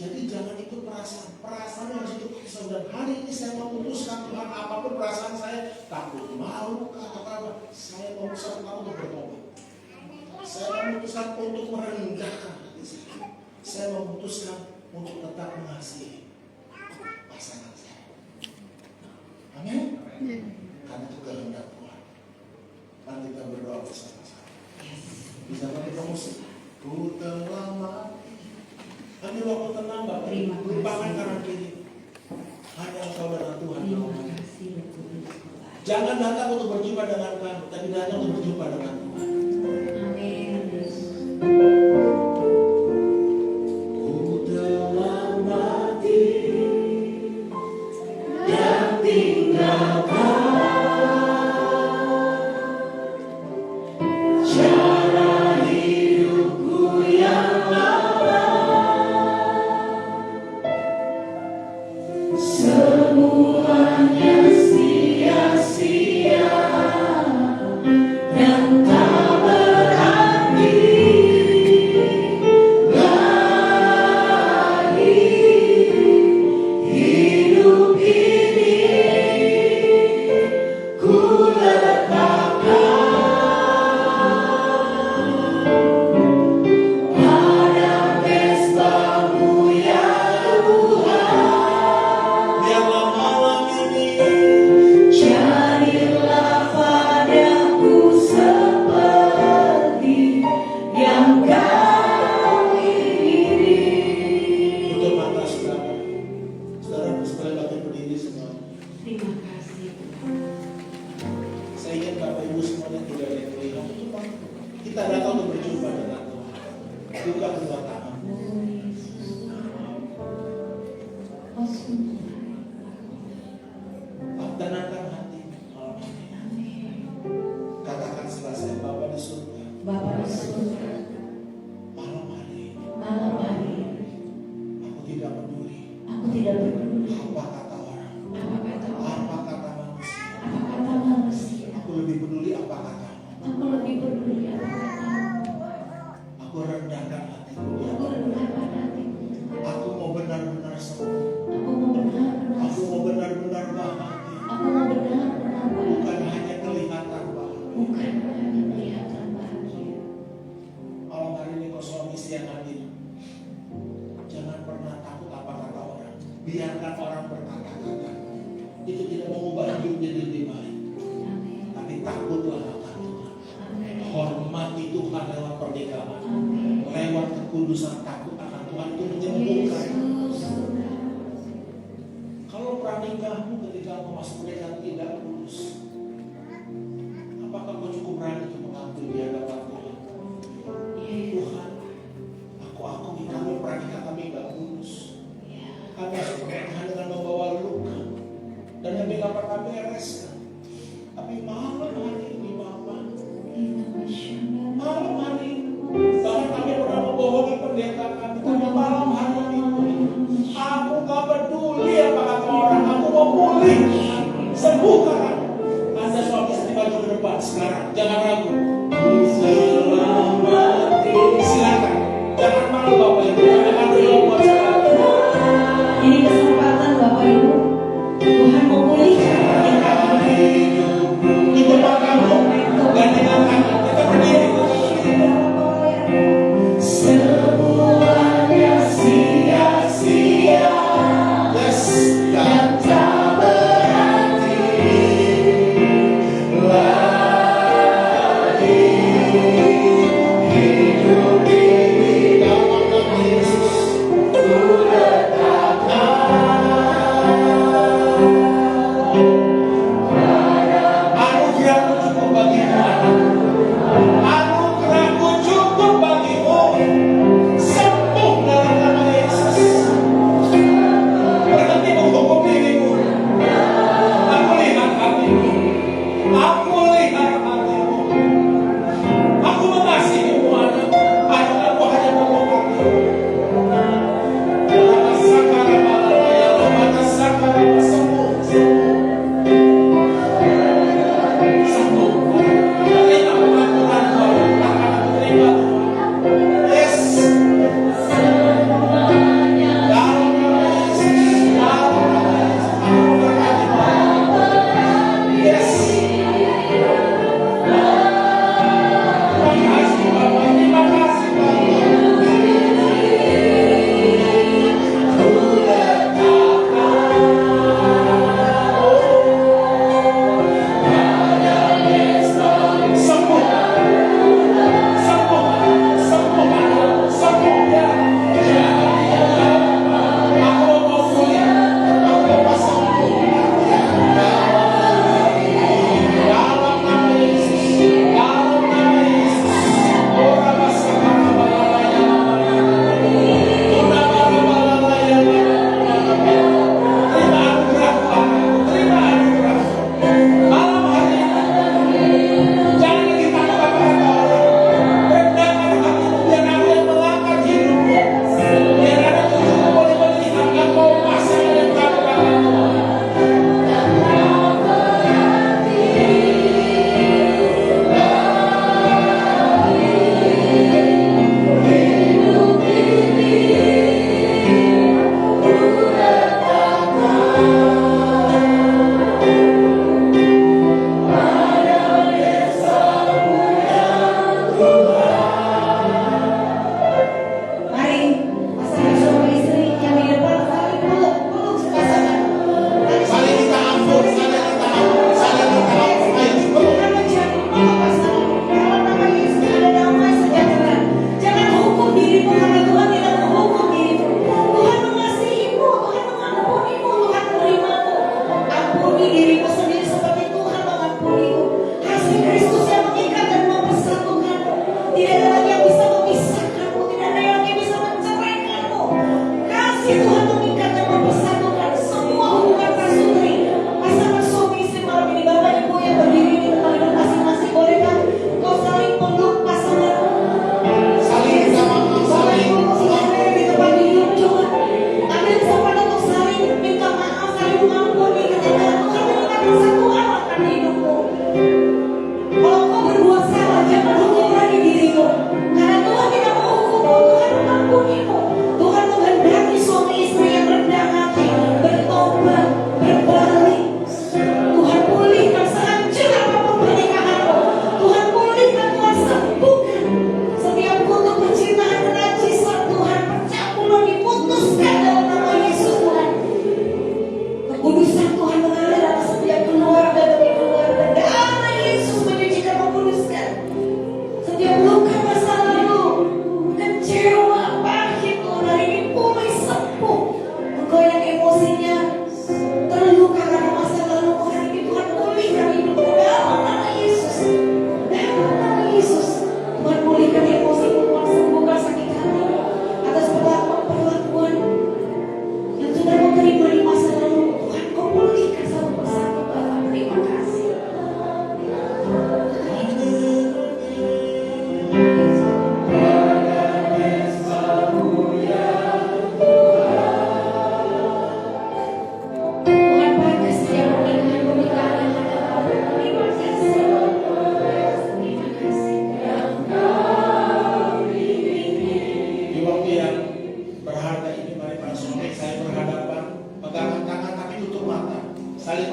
Jadi jangan ikut perasaan. Perasaan yang harus ikut keputusan. Dan hari ini saya memutuskan Tuhan apapun perasaan saya, takut, malu, apa-apa, saya memutuskan kamu untuk bertobat. Saya memutuskan untuk merendahkan hati saya. Saya memutuskan untuk tetap mengasihi pasangan saya. Amin. Karena itu kehendak Tuhan. Mari kita berdoa bersama-sama. Bisa pakai promosi. Ku telah mati. Ambil waktu tenang Bapak. Lupakan kanan kiri. Hanya Engkau dan Tuhan. Jangan datang untuk berjumpa dengan kami, tapi datang untuk berjumpa dengan Tuhan.
Amin.
Ku telah mati dan tinggalkan cara hidupku yang lama. Semuanya sia-sia dan tak berarti lagi hidup ini. itu tidak mengubah hidup jadi lebih baik. Tapi takutlah akan Tuhan. Hormati Tuhan lewat pernikahan. Lewat kekudusan takut akan Tuhan itu menyembuhkan. Kalau pranikahmu ketika kau masuk pernikahan tidak lulus, apakah kau cukup berani untuk mengakui di hadapan Tuhan? Tuhan, aku akui kami pernikahan kami tidak lulus. Kami masuk pernikahan dengan membawa luka dan kami dapat kami bereskan. Tapi malam hari ini Bapak, malam hari ini, bahkan kami pernah membohongi pendeta kami. Tapi malam hari ini, aku gak peduli apa kata orang, aku mau pulih, sembuhkan. Anda suami istri maju ke depan sekarang, jangan ragu. Silakan, jangan malu Bapak Ibu, jangan dulu buat saya.
Ini kesempatan Bapak Ibu, Tuhan mau pulihkan
Di depan kamu, gandengan tangan, kita berdiri. Semuanya sia-sia, yes, dan tak berarti lagi. Hidup ini dalam nama Yesus, ku letakkan. Anugerahmu cukup bagimu, anak. Anugerahmu cukup bagimu. Sembuh dalam nama Yesus. Berhenti menghukum dirimu. Aku lihat hatimu. Aku lihat hatimu. Aku mengasihimu, anak. Anak aku hanya membukamu. Dalam sakara balaya, dalam sakara sembuh. Sembuh. Terima pengampunan Tuhan. Akan aku terima. Yes. Dalam nama Yesus. Dalam nama Yesus. Aku berkati Tuhan. Yes. Terima kasih Bapak. Terima kasih Bapak. Ku letakkan. Sembuh. Sembuh. Sembuh. Sembuh ya. Aku mau pulih. Aku mau sembuh. Dalam nama Yesus. Dalam nama Yesus. Ora basakara balaya. Ora balaya. Terima anugerah Tuhan. Terima anugerah. Malam hari ini, jangan lagi takut apa kata orang. Rendahkan hatimu, biar aku yang mengangkat hidupmu. Biar ada tujuanmu boleh melihat engkau pasangan yang kamu katakan Tuhan.
Mari, pasangan suami istri yang di depan saling peluk pasangan.
Saling minta ampun, saling minta ampun, saling minta ampun. Ayo dipeluk.
Tuhan menjadi peluk pasangan. Dalam nama Yesus ada damai sejahtera. Jangan hukum dirimu karena Tuhan tidak menghukum dirimu. Tuhan mengasihimu, Tuhan mengampunimu, Tuhan menerimamu. Ampuni dirimu sendiri seperti Tuhan mengampunimu. Kasih Kristus yang mengikat dan mempersatukan. Tidak ada lagi yang bisa memisahkanmu, tidak ada yang bisa menceraikanmu. Kasih Tuhan mengikat dan mempersatukan semua hubungan pasutri. Pasangan suami istri malam ini, Bapak Ibu yang berdiri di tempat duduk masing-masing, bolehkah kau saling peluk pasangan?
Saling minta maaf,
Bapak
saling
Ibu yang ada di tempat duduk, coba ambil kesempatan untuk saling minta maaf, saling mengampuni ketika Tuhan mengingatkan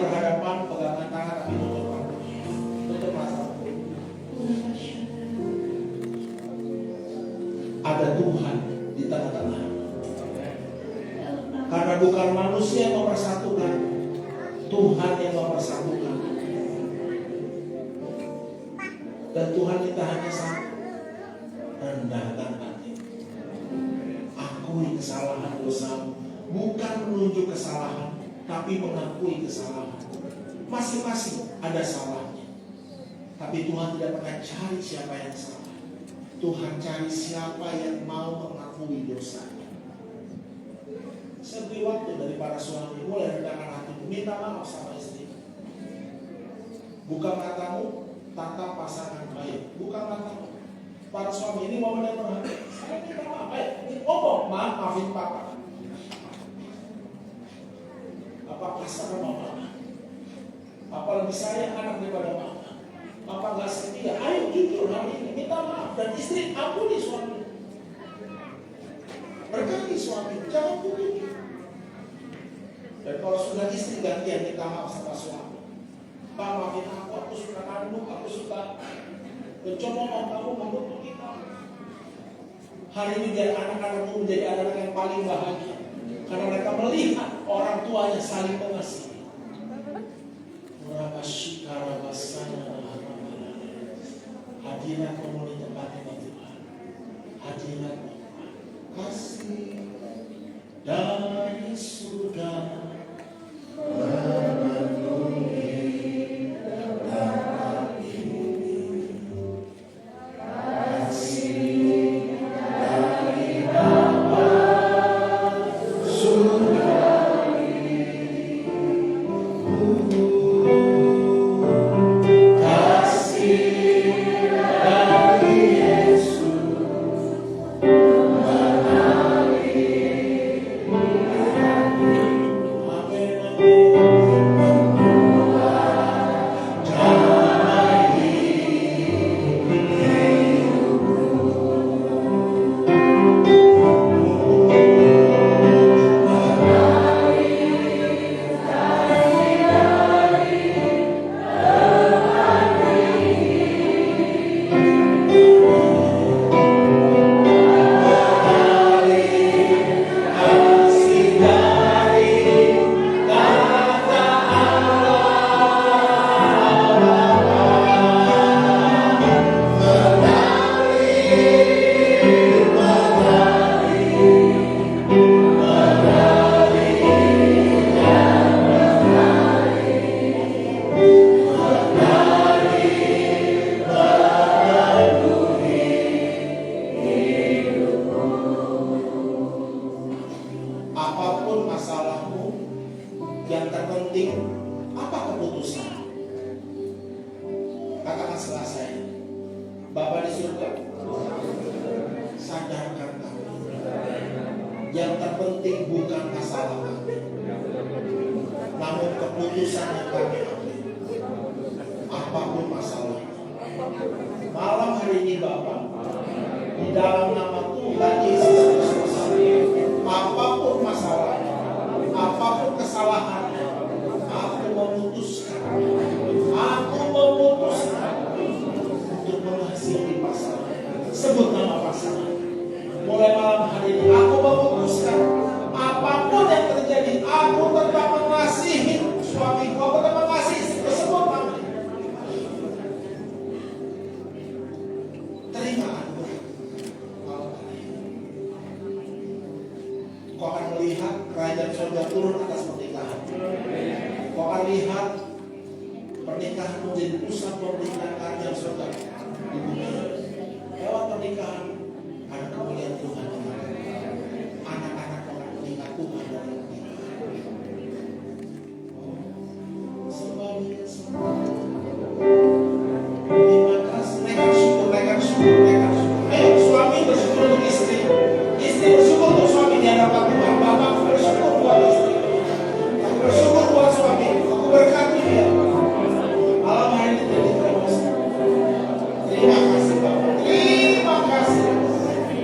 berhadapan, pegangan tangan tapi tutup mata. Tutup mata. Ada Tuhan di tengah-tengah. Karena bukan manusia yang mempersatukan, Tuhan yang mempersatukan. Dan Tuhan kita hanya satu, rendahkan hati. Akui kesalahan dosamu, bukan menunjuk kesalahan, tapi mengakui kesalahan. Masing-masing ada salahnya, tapi Tuhan tidak pernah cari siapa yang salah. Tuhan cari siapa yang mau mengakui dosanya. Saya beri waktu dari para suami, mulai rendahkan hatimu, minta maaf sama istri. Buka matamu, tatap pasangan baik. Buka matamu. Para suami, ini momen yang berhati. Saya minta maaf, ngomong, maafin papa. Papa kasar sama mama. Papa lebih sayang anak daripada mama. Papa gak setia. Ayo jujur hari ini, minta maaf. Dan istri, ampuni suami. Berkati suami, jangan begitu. Dan kalau sudah istri gantian minta maaf sama suami. Pak, maafin aku suka kandung, aku suka mencoba mau kamu membentuk kita. Hari ini biar anak-anakmu menjadi anak-anak yang paling bahagia. Karena mereka melihat orang tuanya saling mengasihi. Hadirat memenuhi tempat ini Tuhan. Hadirat kasih dari surga memenuhi tempat ini. Kasih dari Bapa surga.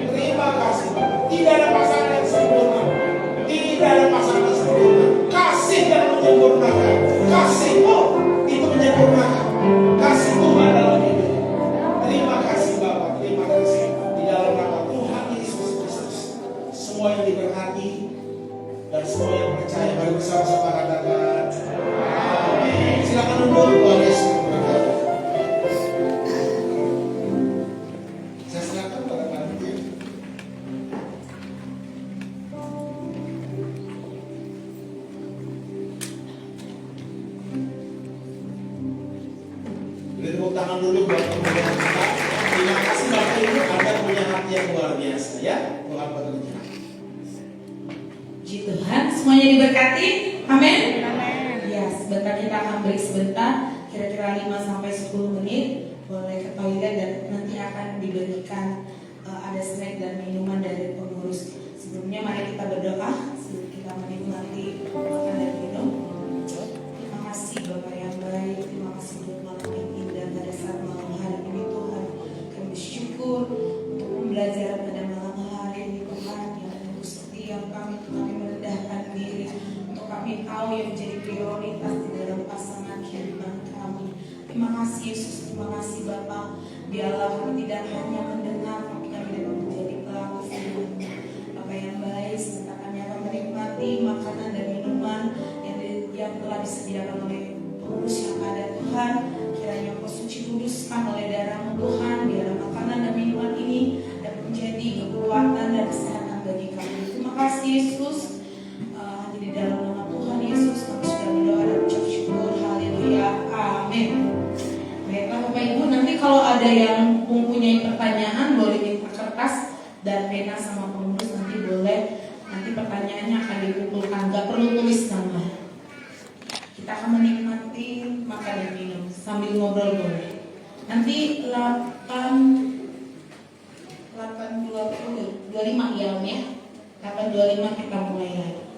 Terima kasih Beri tepuk tangan dulu buat pemuda kita. Terima kasih Bapak Ibu, Anda punya hati yang luar biasa ya. Tuhan bekerja.
Puji Tuhan, semuanya diberkati. Amin.
Amin.
Ya, sebentar kita akan break sebentar, kira-kira 5-10 menit. Boleh ke toilet dan nanti akan diberikan ada snack dan minuman dari pengurus. Sebelumnya mari kita berdoa sebelum kita menikmati makan dan minum. Terima kasih Bapak yang baik, terima kasih untuk malam yang indah pada saat malam hari ini Tuhan. Kami bersyukur untuk pembelajaran pada malam hari ini Tuhan yang menunggu setiap kami merendahkan diri untuk kami tahu yang menjadi prioritas di dalam pasangan kehidupan kami. Terima kasih Yesus, terima kasih Bapa. Biarlah kami tidak hanya mendengar, tapi kami dapat menjadi pelaku firman. Bapa yang baik, sebentar kami akan menikmati makanan dan minuman yang telah disediakan oleh pengurus yang ada Tuhan. Kiranya Engkau suci kuduskan oleh darah Tuhan. Biarlah makanan dan minuman ini dapat menjadi kekuatan dan kesehatan bagi kami. Terima kasih Yesus. Hanya di dalam nama Tuhan Yesus kami sudah berdoa dan ucap syukur. Haleluya. Amin. Baiklah Bapak Ibu, nanti kalau ada yang mempunyai pertanyaan boleh minta kertas dan pena sama pengurus, nanti boleh, nanti pertanyaannya akan dikumpulkan, nggak perlu tulis nama. Kita akan menikmati makan dan minum sambil ngobrol boleh. Nanti 8.25 ya Om ya, 8.25 kita mulai lagi.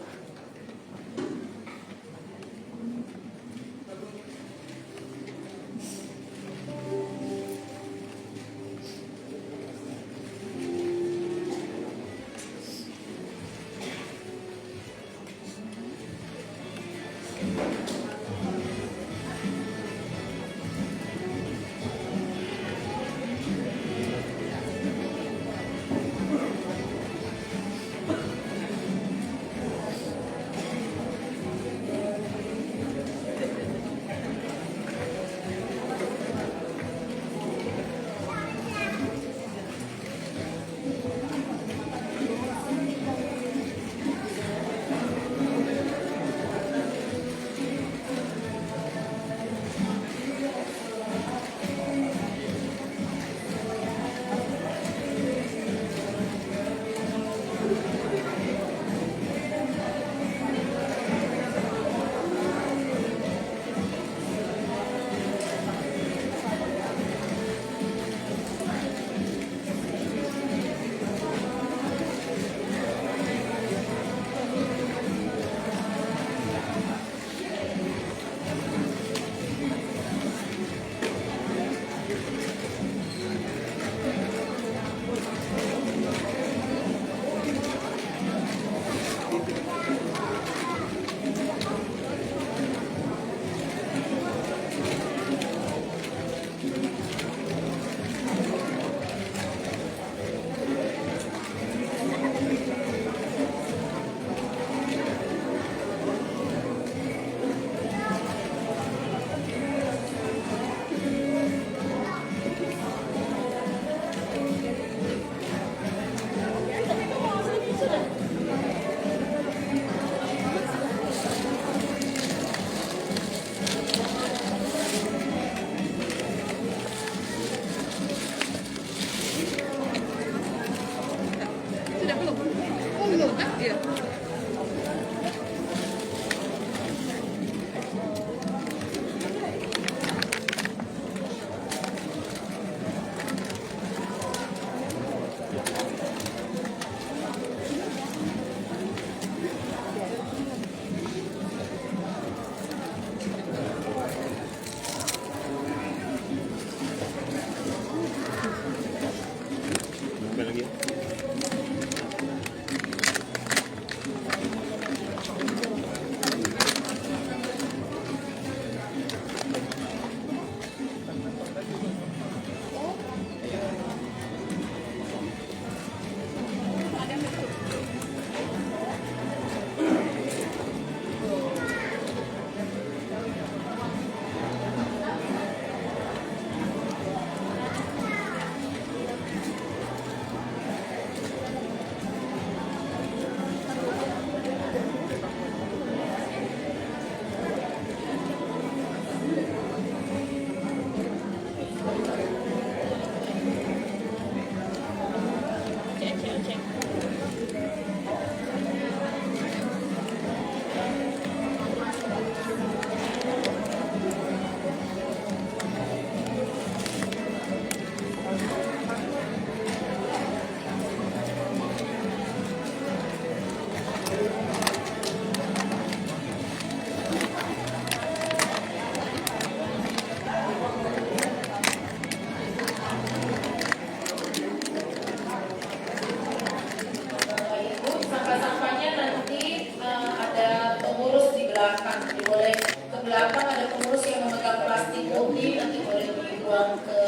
berjuang ke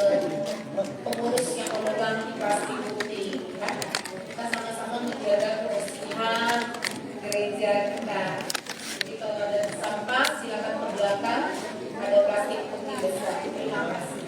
pengurus yang memegang plastik putih, kan? Kita sama-sama menjaga kebersihan gereja kita. Jadi kalau ada sampah silakan ke belakang, ada plastik putih besar. Terima kasih.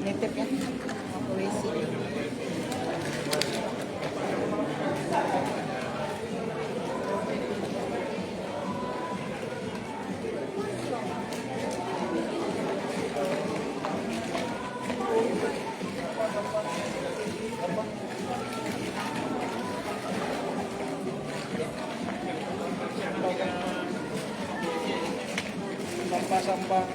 Nitip ya, polisi.
Sampah-sampah.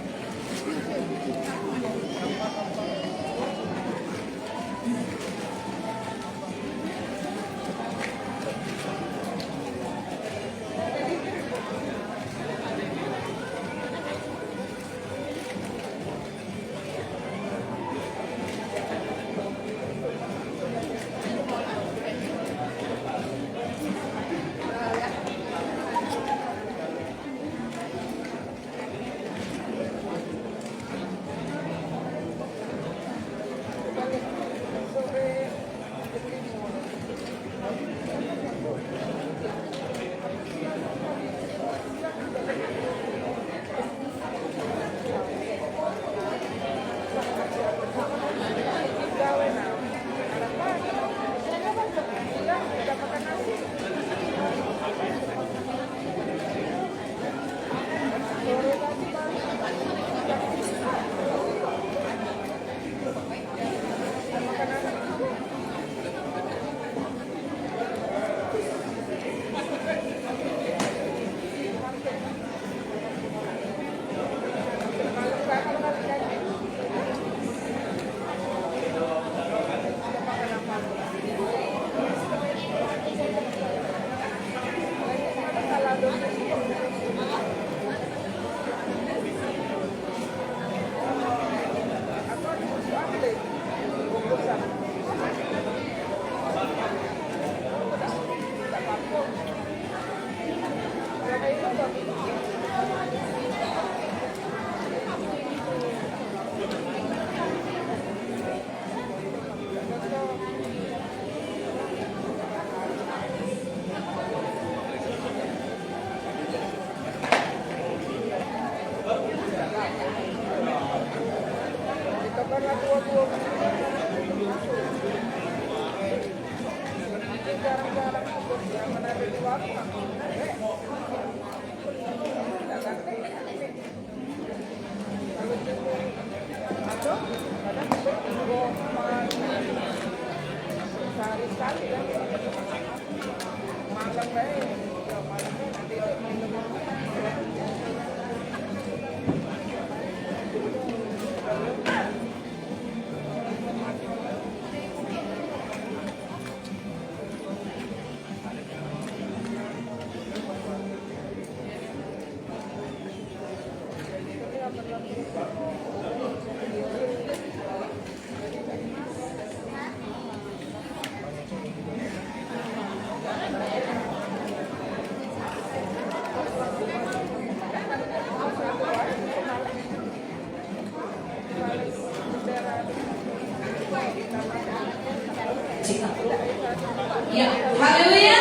Ya, haleluya.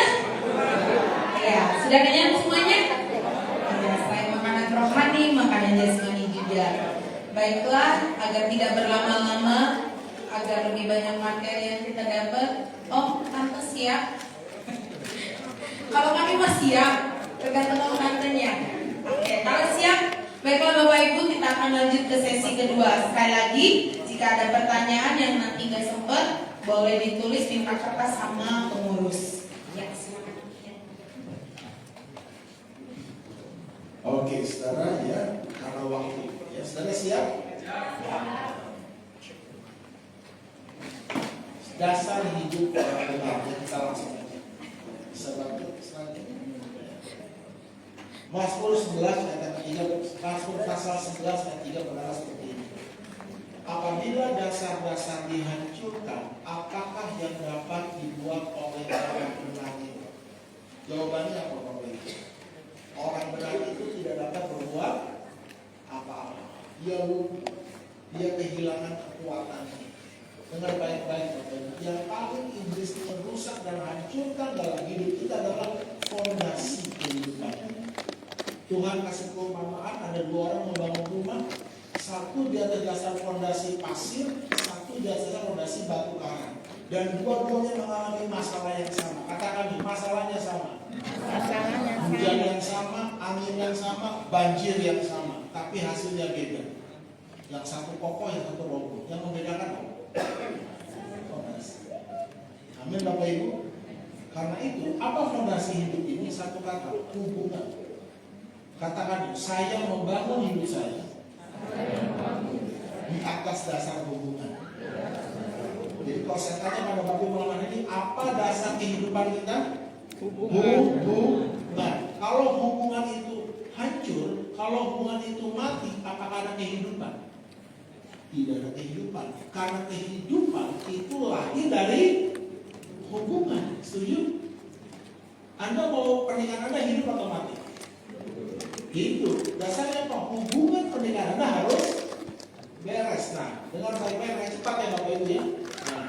Ya, sudah kenyang semuanya? Ya, selain makanan rohani, makanan jasmani juga. Baiklah, agar tidak berlama-lama, agar lebih banyak materi yang kita dapat. Oh, tante siap? Kalau kami mah siap, tergantung tantenya. Oke, kalau siap, baiklah Bapak Ibu, kita akan lanjut ke sesi kedua. Sekali lagi, jika ada pertanyaan yang nanti nggak sempat, boleh ditulis minta kertas sama pengurus. Ya, silakan.
Oke, saudara ya, karena waktu. Ya, saudara siap? Dasar hidup orang benar. Kita langsung aja. Bisa bantu selanjutnya. Mazmur 11 ayat 3, Mazmur pasal 11 ayat 3 berkata seperti ini. Apabila dasar-dasar dihancurkan, apakah yang dapat dibuat oleh orang benar itu? Jawabannya apa Bapak Ibu? Orang benar itu tidak dapat berbuat apa-apa. Dia lumpuh, dia kehilangan kekuatannya. Dengar baik-baik Bapak Ibu. Yang paling iblis merusak dan hancurkan dalam hidup kita adalah fondasi kehidupan. Tuhan kasih perumpamaan, ada 2 orang membangun rumah. Satu di atas dasar fondasi pasir, satu di atas dasar fondasi batu karang. Dan dua-duanya mengalami masalah yang sama. Katakan masalahnya sama. Hujan yang sama, angin yang sama, banjir yang sama. Tapi hasilnya beda. Yang satu kokoh, yang satu roboh. Yang membedakan apa? Fondasi. Amin Bapak Ibu. Karena itu, apa fondasi hidup ini? Satu kata, hubungan. Katakan, saya membangun hidup saya di atas dasar hubungan. Jadi kalau saya tanya pada Bapak Ibu malam ini, apa dasar kehidupan kita? Hubungan. Kalau hubungan itu hancur, kalau hubungan itu mati, apakah ada kehidupan? Tidak ada kehidupan. Karena kehidupan itu lahir dari hubungan. Setuju? Anda mau pernikahan Anda hidup atau mati? Hidup. Dasarnya apa? Hubungan pernikahan Anda harus beres. Nah, dengan baik-baik cepat ya Bapak Ibu ya. Nah,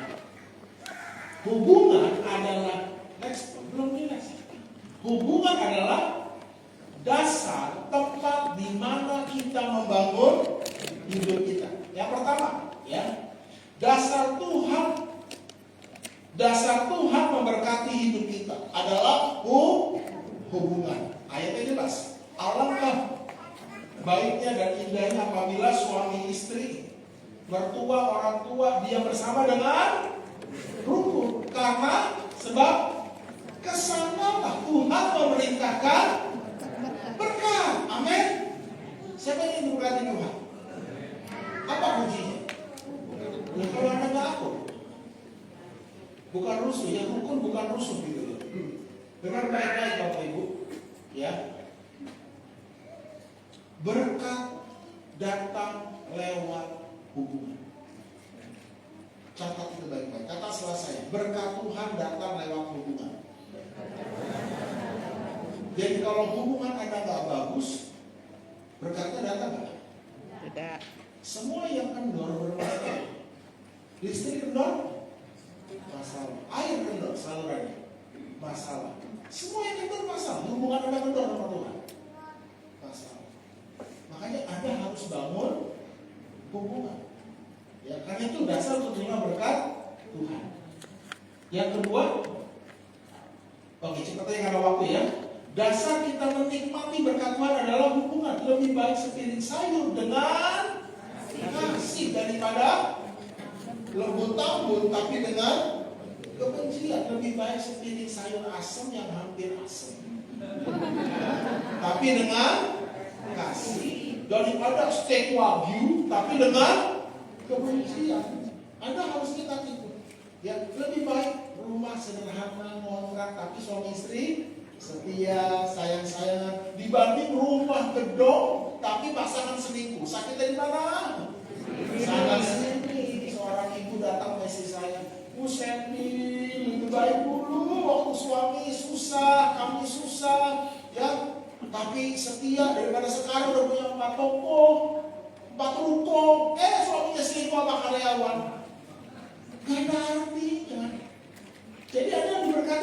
hubungan adalah belum jelas. Hubungan adalah dasar tempat di mana kita membangun hidup kita. Yang pertama, ya, dasar Tuhan memberkati hidup kita adalah hubungan. Ayatnya jelas. Alangkah baiknya dan indahnya apabila suami istri, mertua, orang tua, dia bersama dengan rukun. Karena sebab kesanalah Tuhan memerintahkan berkat. Amin. Siapa yang diberkati Tuhan? Apa kuncinya? Ya, kalau Anda nggak akur, bukan rusuh, ya rukun bukan rusuh gitu ya. Dengar baik-baik Bapak Ibu, ya. Berkat datang lewat hubungan. Catat itu baik-baik. Kata selesai. Berkat Tuhan datang lewat hubungan. Jadi kalau hubungan Anda nggak bagus, berkatnya datang nggak?
Tidak.
Semua yang kendor bermasalah. Listrik kendor, masalah. Air kendor, salurannya, masalah. Semua yang kendor masalah. Hubungan Anda kendor sama Tuhan, masalah. Makanya Anda harus bangun hubungan. Ya, karena itu dasar untuk terima berkat Tuhan. Yang kedua, oke cepatnya karena waktu ya. Dasar kita menikmati berkat Tuhan adalah hubungan. Lebih baik sepiring sayur dengan kasih daripada lembut tambun tapi dengan kebencian. Lebih baik sepiring sayur asam yang hampir asam tapi dengan kasih, daripada steak wagyu tapi dengan kebencian. Anda harus ingat itu. Ya, lebih baik rumah sederhana ngontrak tapi suami istri setia, sayang-sayangan, dibanding rumah gedong tapi pasangan selingkuh. Sakitnya di mana? Sangat sini. Seorang ibu datang mesej saya, Bu Sandy, lebih baik dulu waktu suami susah, kami susah, ya, tapi setia daripada sekarang udah punya 4 toko, 4 ruko, suaminya selingkuh sama karyawan. Gak ada artinya. Jadi Anda diberkati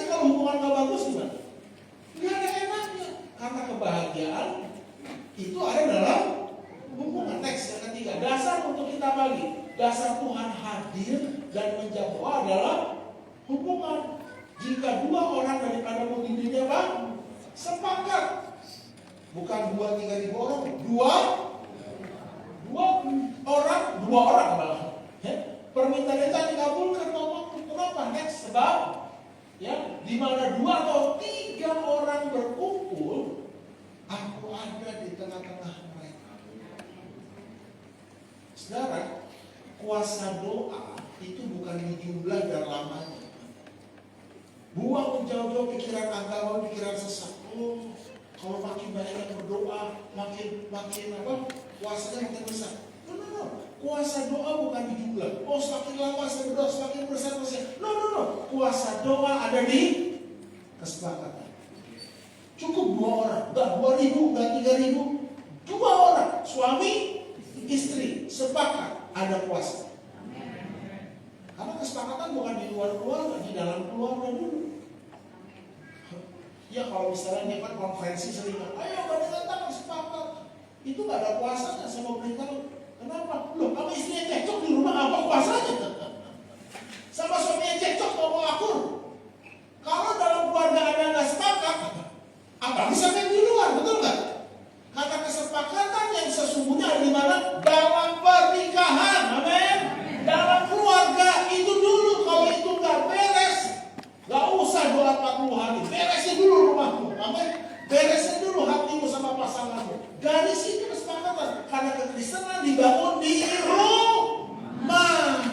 ditambah lagi, dasar Tuhan hadir dan menjawab adalah hubungan. Jika dua orang daripada dirinya apa? Sepakat. Bukan 2-3 ribu orang, dua orang malah. Permintaan itu dikabulkan. Kenapa? Next, sebab ya, di mana 2 atau 3 orang berkumpul, aku ada di tengah-tengah mereka. Saudara, kuasa doa itu bukan di jumlah dan lamanya. Buang jauh-jauh pikiran agama, pikiran sesat. Oh, kalau makin banyak yang berdoa, makin apa? Kuasanya makin besar. No. Kuasa doa bukan di jumlah. Oh, semakin lama saya berdoa, semakin besar. No. Kuasa doa ada di kesepakatan. Cukup 2 orang, enggak 2.000, enggak 3.000. 2 orang, suami, istri, sepakat, ada kuasa. Karena kesepakatan bukan di luar keluarga, di dalam keluarga dulu. Ya kalau misalnya dia kan konferensi sering, ayo bandingkan tangan sepakat. Itu gak ada kuasanya, saya mau beritahu. Kenapa? Loh, sama istrinya cekcok di rumah, apa kuasanya? Sama suaminya cekcok mau akur. Kalau dalam keluarga ada yang gak sepakat, apa bisa main di luar, betul gak? Karena kesepakatan yang sesungguhnya ada di mana? Dalam pernikahan, amin. Dalam keluarga itu dulu, kalau itu gak beres, gak usah doa 40 hari, beresin dulu rumahmu, amin. Beresin dulu hatimu sama pasanganmu. Dari situ kesepakatan, karena kekristenan dibangun di rumah,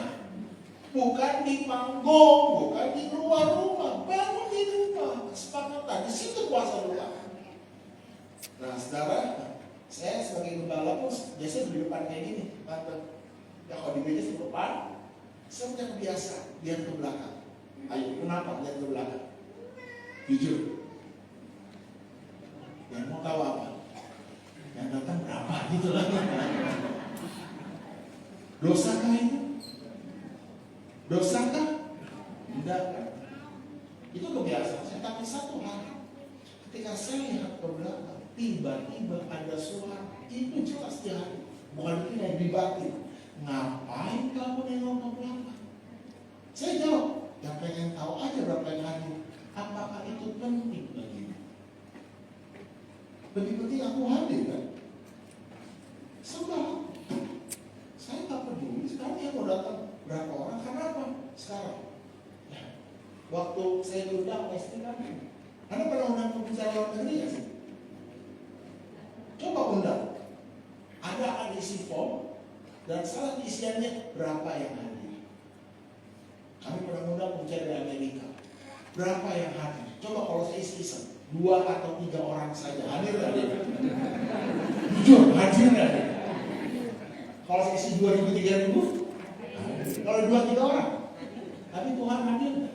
bukan di panggung, bukan di luar rumah, bangun di rumah. Kesepakatan, di situ kuasa doa. Nah, saudara, saya sebagai gembala pun biasanya di depan kayak gini, ya kalau di meja di depan, saya punya kebiasaan lihat ke belakang. Ayo, kenapa lihat ke belakang? Jujur. Yang mau tahu apa? Yang datang berapa gitu lah. Dosakah itu? Dosakah? Tidak kan? Itu kebiasaan saya. Tapi satu hal, ketika saya lihat ke belakang, tiba-tiba ada suara, itu jelas di hati, bukan yang di batin. Ngapain kamu nengok ke belakang? Saya jawab, yang pengen tahu aja berapa yang hadir. Apakah itu penting bagimu? Lebih penting aku hadir kan? Sebab saya tak peduli sekarang yang mau datang berapa orang, karena apa? Sekarang waktu saya diundang istri kami, Anda pernah undang pembicara luar negeri ya sih? Coba undang. Ada isi form dan salah isiannya berapa yang hadir. Kami pernah undang pembicara dari Amerika. Berapa yang hadir? Coba kalau saya isi 2 atau 3 orang saja hadir nggak dia? Jujur, hadir nggak dia? Kalau saya isi 2.000, 3.000, kalau 2-3 orang, tapi Tuhan hadir nggak?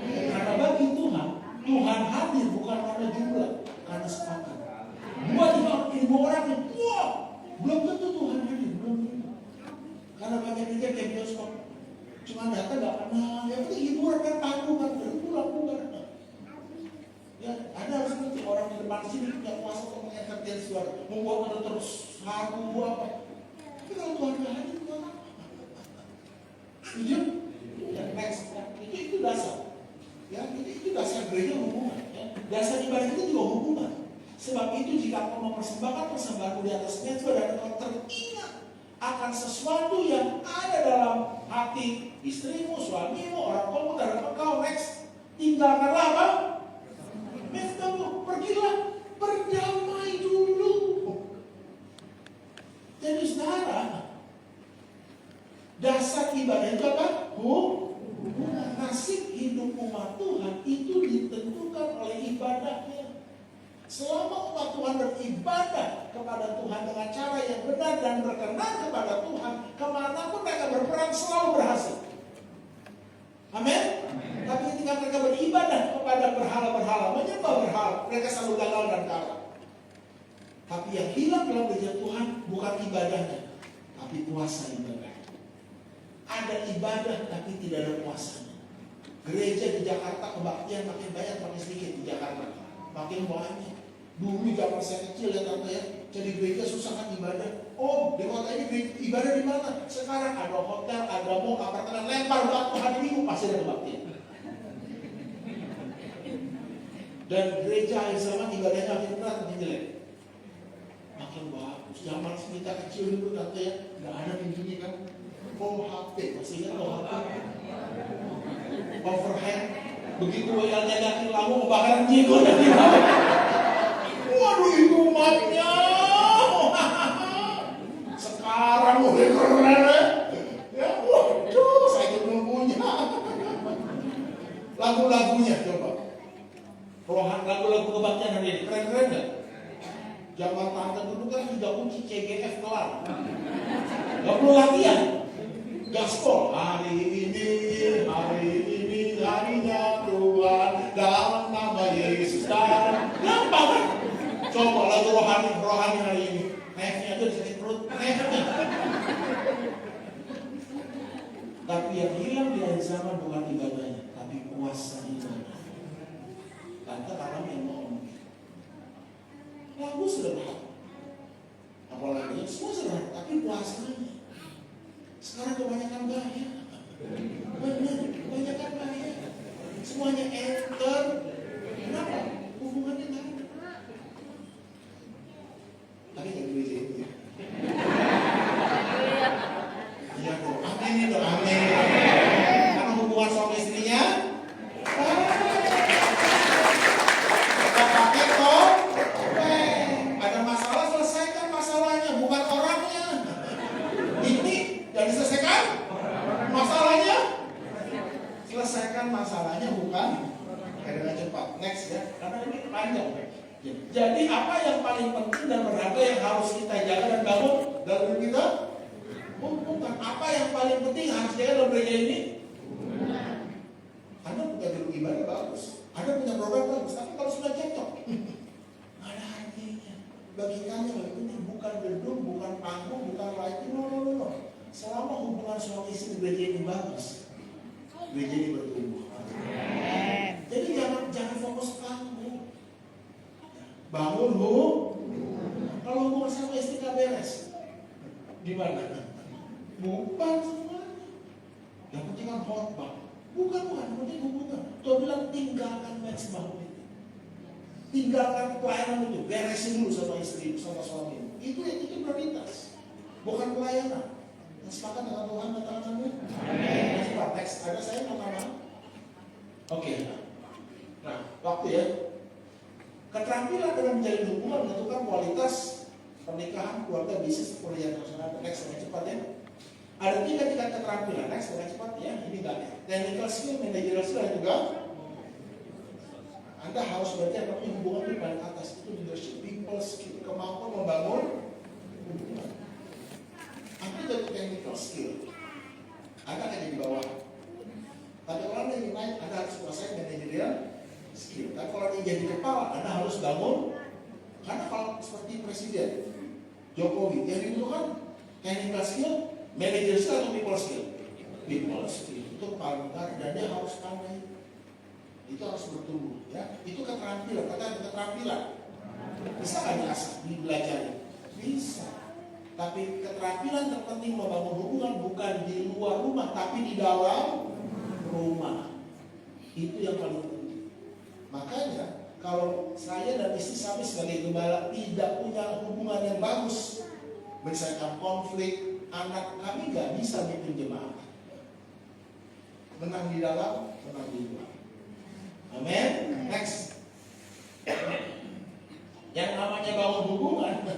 Karena bagi Tuhan, Tuhan hadir bukan karena jumlah, karena sepakat. 2-3 orang, wah, belum tentu Tuhan hadir, belum tentu. Karena banyak kita kayak bioskop, cuma datang nggak kenal, yang penting hiburan kan tanggung kan, pulang bukan. Ya, Anda harus ngerti orang di depan sini punya kuasa untuk mengentertain suara, membuat Anda terus haru apa. Tapi kalau Tuhan nggak hadir, Tuhan apa? Setuju? Ya, next, itu dasar. Ya, itu dasar gereja hubungan. Ya. Dasar ibadah itu juga hubungan. Sebab itu jika kau mempersembahkan persembahanmu di atas mezbah dan kau teringat akan sesuatu yang ada dalam hati istrimu, suamimu, orang tuamu terhadap engkau, next, tinggalkanlah apa? Mezbahmu, pergilah, berdamai dulu. Jadi saudara, dasar ibadah itu apa? Nasib hidup umat Tuhan itu ditentukan oleh ibadahnya. Selama umat Tuhan beribadah kepada Tuhan dengan cara yang benar dan berkenan kepada Tuhan, kemanapun mereka berperang selalu berhasil. Amin. Tapi ketika mereka beribadah kepada berhala-berhala, menyembah berhala, mereka selalu gagal dan kalah. Tapi yang hilang dalam gereja Tuhan bukan ibadahnya, tapi kuasa ibadah. Ada ibadah tapi tidak ada kuasanya. Gereja di Jakarta kebaktian makin banyak, makin sedikit di Jakarta. Makin banyak. Dulu zaman saya kecil ya tante ya, Jadi gereja susah kan ibadah. Oh, di kota ini ibadah di mana? Sekarang ada hotel, ada mall, apartemen, lempar batu hari Minggu pasti ada kebaktian. Dan gereja akhir zaman ibadahnya makin berat, makin jelek. Makin bagus. Zaman kita kecil dulu tante ya, nggak ada pintunya kan. HP, masih ingat HP? Overhead. Begitu WL-nya ganti lampu, kebakaran jigo dan lampu. Waduh, itu umatnya. Sekarang udah keren ya. Waduh, saya ikut nunggunya. Lagu-lagunya coba. Rohan lagu-lagu kebaktian hari ini keren-keren gak? Zaman tante dulu kan 3 kunci CGF kelar. Gak perlu latihan. Gaspol hari ini harinya Tuhan dalam nama Yesus dan gampang kan? Coba lagu rohani hari ini. Nefnya aja disakit perut, nefnya. Tapi yang hilang di akhir zaman bukan ibadahnya, tapi kuasa ibadah. Tante karena yang mau lagu sederhana, apalagi semua sederhana, tapi kuasanya. Sekarang kebanyakan gaya, benar, kebanyakan gaya. Semuanya enter, kenapa? Hubungannya nggak ada. Tapi nggak gereja itu ya. Iya dong, amin itu, amin. Karena hubungan suami istrinya, kita pakai kok. Ada masalah, selesaikan masalahnya, bukan orangnya. Ini yang diselesaikan masalahnya. Selesaikan masalahnya, bukan dengan cepat. Next ya, karena ini panjang. Jadi apa yang paling penting dan berharga yang harus kita jaga dan bangun dalam diri kita? Bukan. Apa yang paling penting harus jaga dalam gereja ini? Anda punya gedung ibadah bagus, Anda punya program bagus, tapi kalau sudah cocok, nggak ada artinya. Bagi kami yang lebih penting bukan gedung, bukan panggung, bukan lighting, no. Selama hubungan suami istri di gereja ini bagus, gereja ini bertumbuh. Jadi jangan fokus panggung. Bangun kalau hubungan sama istri gak beres, gimana? Bukan semuanya. Yang penting kan khotbah. Bukan, yang penting hubungan. Tuhan bilang tinggalkan match bangun itu. Tinggalkan pelayanan itu, beresin dulu sama istri, sama suami. Itu prioritas, bukan pelayanan. Sepakat dengan Tuhan, katakan amin. Next, ada saya katakan. Oke. Nah, waktu ya. Keterampilan dalam menjalin hubungan menentukan kualitas pernikahan, keluarga, bisnis, pekerjaan nasional. Next, dengan cepat ya. Ada 3 tingkat keterampilan. Next, dengan cepat ya. Ini enggak ya. Technical skill, managerial skill juga. Anda harus belajar tapi hubungan di paling atas itu leadership, people skill, kemampuan membangun hubungan. Anda jadi technical skill, Anda ada di bawah. Tapi orang yang naik, Anda harus kuasai managerial skill. Tapi kalau ingin jadi kepala, Anda harus bangun. Karena kalau seperti Presiden Jokowi, yang dibutuhkan technical skill, managerial skill atau people skill? People skill itu paling besar dan dia harus pandai. Itu harus bertumbuh, ya. Itu keterampilan, keterampilan. Bisa nggak diasah, dipelajari? Bisa. Tapi keterampilan terpenting membangun hubungan bukan di luar rumah, tapi di dalam rumah. Itu yang paling penting. Makanya kalau saya dan istri kami sebagai gembala tidak punya hubungan yang bagus, misalkan konflik, anak kami nggak bisa mimpin jemaat. Menang di dalam, menang di luar. Amin. Next. Yang namanya bangun hubungan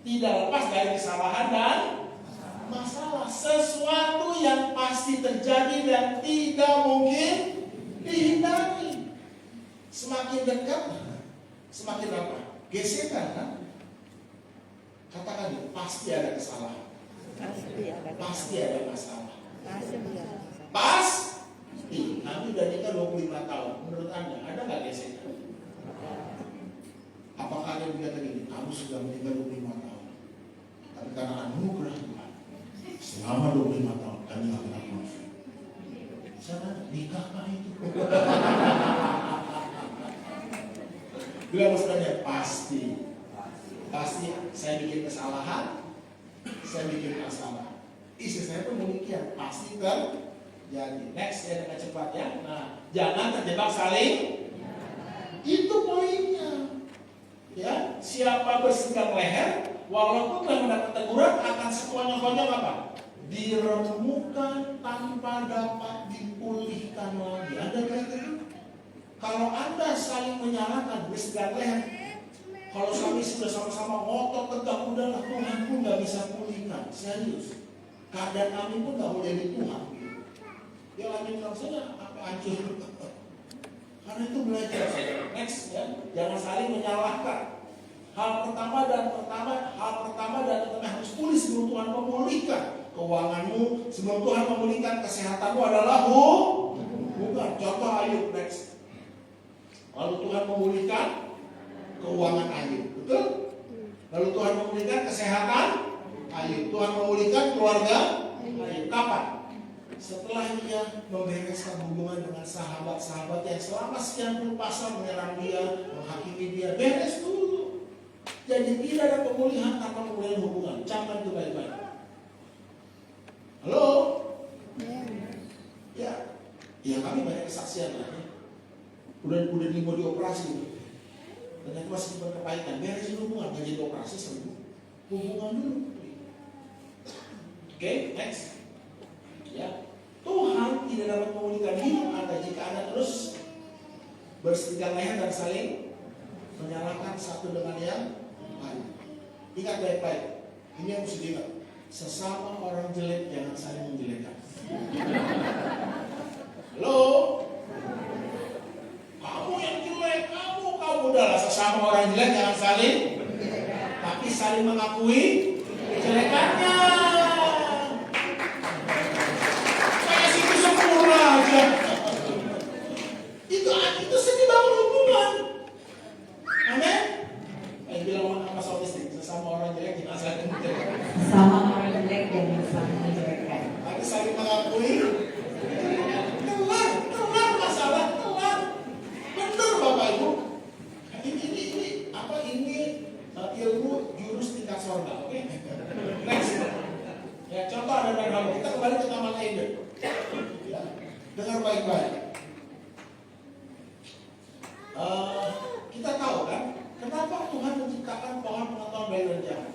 tidak lepas dari kesalahan dan masalah. Sesuatu yang pasti terjadi dan tidak mungkin dihindari. Semakin dekat, semakin apa? Gesekan kan? Katakan itu, pasti ada kesalahan. Pasti ada masalah. Pasti. Kami udah nikah 25 tahun. Menurut Anda, ada nggak gesekan? Apakah ada yang berkata gini, kamu sudah menikah 25 tahun, tapi karena anugerah Tuhan, selama 25 tahun kami nggak pernah konflik. Sana nikah kah itu? Bila maksudnya pasti Pasti saya bikin kesalahan, saya bikin masalah. Istri saya pun demikian, pasti terjadi. Next, ya dengan cepat ya. Nah, jangan terjebak saling. Itu poinnya. Ya, siapa bersingkat leher, walaupun telah mendapat teguran, akan sekonyong-konyong apa? Diremukkan tanpa dapat dipulihkan lagi. Anda lihat itu? Kalau Anda saling menyalahkan, bersingkat leher, kalau suami sudah sama-sama ngotot tegak, udahlah Tuhan pun nggak bisa pulihkan. Serius. Keadaan kami pun nggak boleh di Tuhan. Ya lagi bilang saja apa hancur. Karena itu belajar saja. Next ya, jangan saling menyalahkan. Hal pertama dan harus pulih sebelum Tuhan memulihkan keuanganmu, sebelum Tuhan memulihkan kesehatanmu adalah bukan. Contoh Ayub next. Lalu Tuhan memulihkan keuangan Ayub, betul? Lalu Tuhan memulihkan kesehatan Ayub, Tuhan memulihkan keluarga Ayub. Kapan? Setelah dia membereskan hubungan dengan sahabat-sahabat yang selama sekian puluh pasal menyerang dia, menghakimi dia, beres dulu. Jadi tidak ada pemulihan tanpa pemulihan hubungan. Camkan itu baik-baik. Halo? Ya, ya kami banyak kesaksian lah. Ya. Udah mau dioperasi. Ternyata masih berkebaikan. Beresin hubungan, gak jadi operasi sembuh. Hubungan dulu. Oke, next. Ya. Tuhan tidak dapat memulihkan hidup Anda jika Anda terus bersingkat leher dan saling menyalahkan satu dengan yang lain. Ingat baik-baik, ini yang mesti diingat. Sesama orang jelek jangan saling menjelekkan. Halo? Kamu yang jelek, kamu udahlah sesama orang jelek jangan saling, tapi saling mengakui kejelekannya. Itu sedih bangun hubungan. Amin. Bilang sama sautistik, sesama orang jelek jangan saling menjelekkan.
Sama orang jelek jangan saling menjelekkan.
Tapi saling mengakui. Kelar masalah, kelar. Benar Bapak Ibu. Ini ilmu jurus tingkat sorga, oke? Next. Ya, contoh ada yang kamu. Kita kembali ke Taman Eden. Ya, dengar baik-baik. Kita tahu kan, kenapa Tuhan menciptakan pohon pengetahuan baik dan jahat?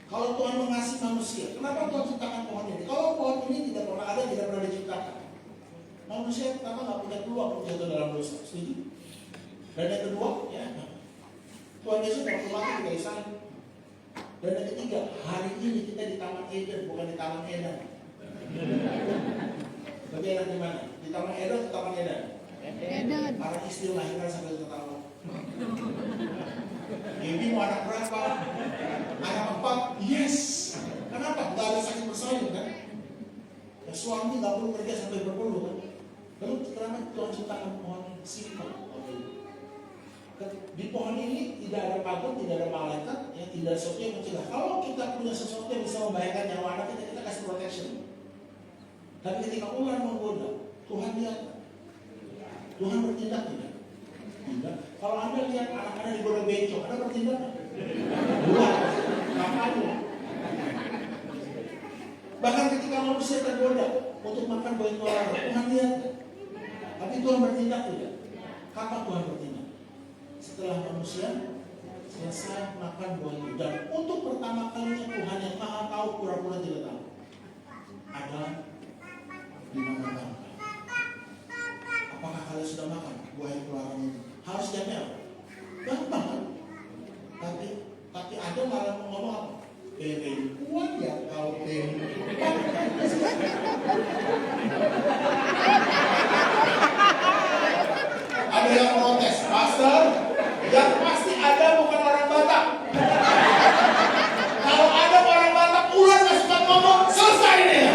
Kalau Tuhan mengasihi manusia, kenapa Tuhan ciptakan pohon ini? Kalau pohon ini tidak pernah ada, tidak pernah diciptakan, manusia pertama nggak punya peluang untuk jatuh dalam dosa. Setuju? Dan yang kedua, ya, Tuhan Yesus waktu mati tidak salib. Dan yang ketiga, hari ini kita di Taman Eden, bukan di Taman Eden. Lebih enak di mana? Di Taman Eden atau Taman Eden? Para istri lahirkan sambil ketawa. Ibu mau anak berapa? Anak 4? Yes. Kenapa? Gak ada sakit bersalin kan? Ya, suami gak perlu kerja sampai berpeluh kan? Lalu kenapa Tuhan ciptakan pohon simpel? Di pohon ini tidak ada patung, tidak ada malaikat, ya, tidak ada sesuatu yang mencegah. Kalau kita punya sesuatu yang bisa membahayakan nyawa anak kita kasih protection. Tapi ketika ular menggoda, Tuhan lihat. Tuhan bertindak tidak? Tidak. Kalau Anda lihat anak-anak digoda bencong, Anda bertindak tidak? Buat. Makanya. Bahkan ketika manusia tergoda untuk makan buah ular, Tuhan lihat. Tapi Tuhan bertindak tidak? Kapan Tuhan bertindak? Setelah manusia selesai makan buah itu. Dan untuk pertama kalinya Tuhan yang maha tahu pura-pura tidak tahu. Adalah di mana-mana. Apakah kalian sudah makan buah yang keluaran itu? Harus jawab. Gampang kan? Tapi ada malah ngomong apa? Kuat ya kalau ada yang protes, Pastor, yang pasti ada bukan orang Batak. Kalau ada orang Batak, ular gak suka ngomong, selesai nih.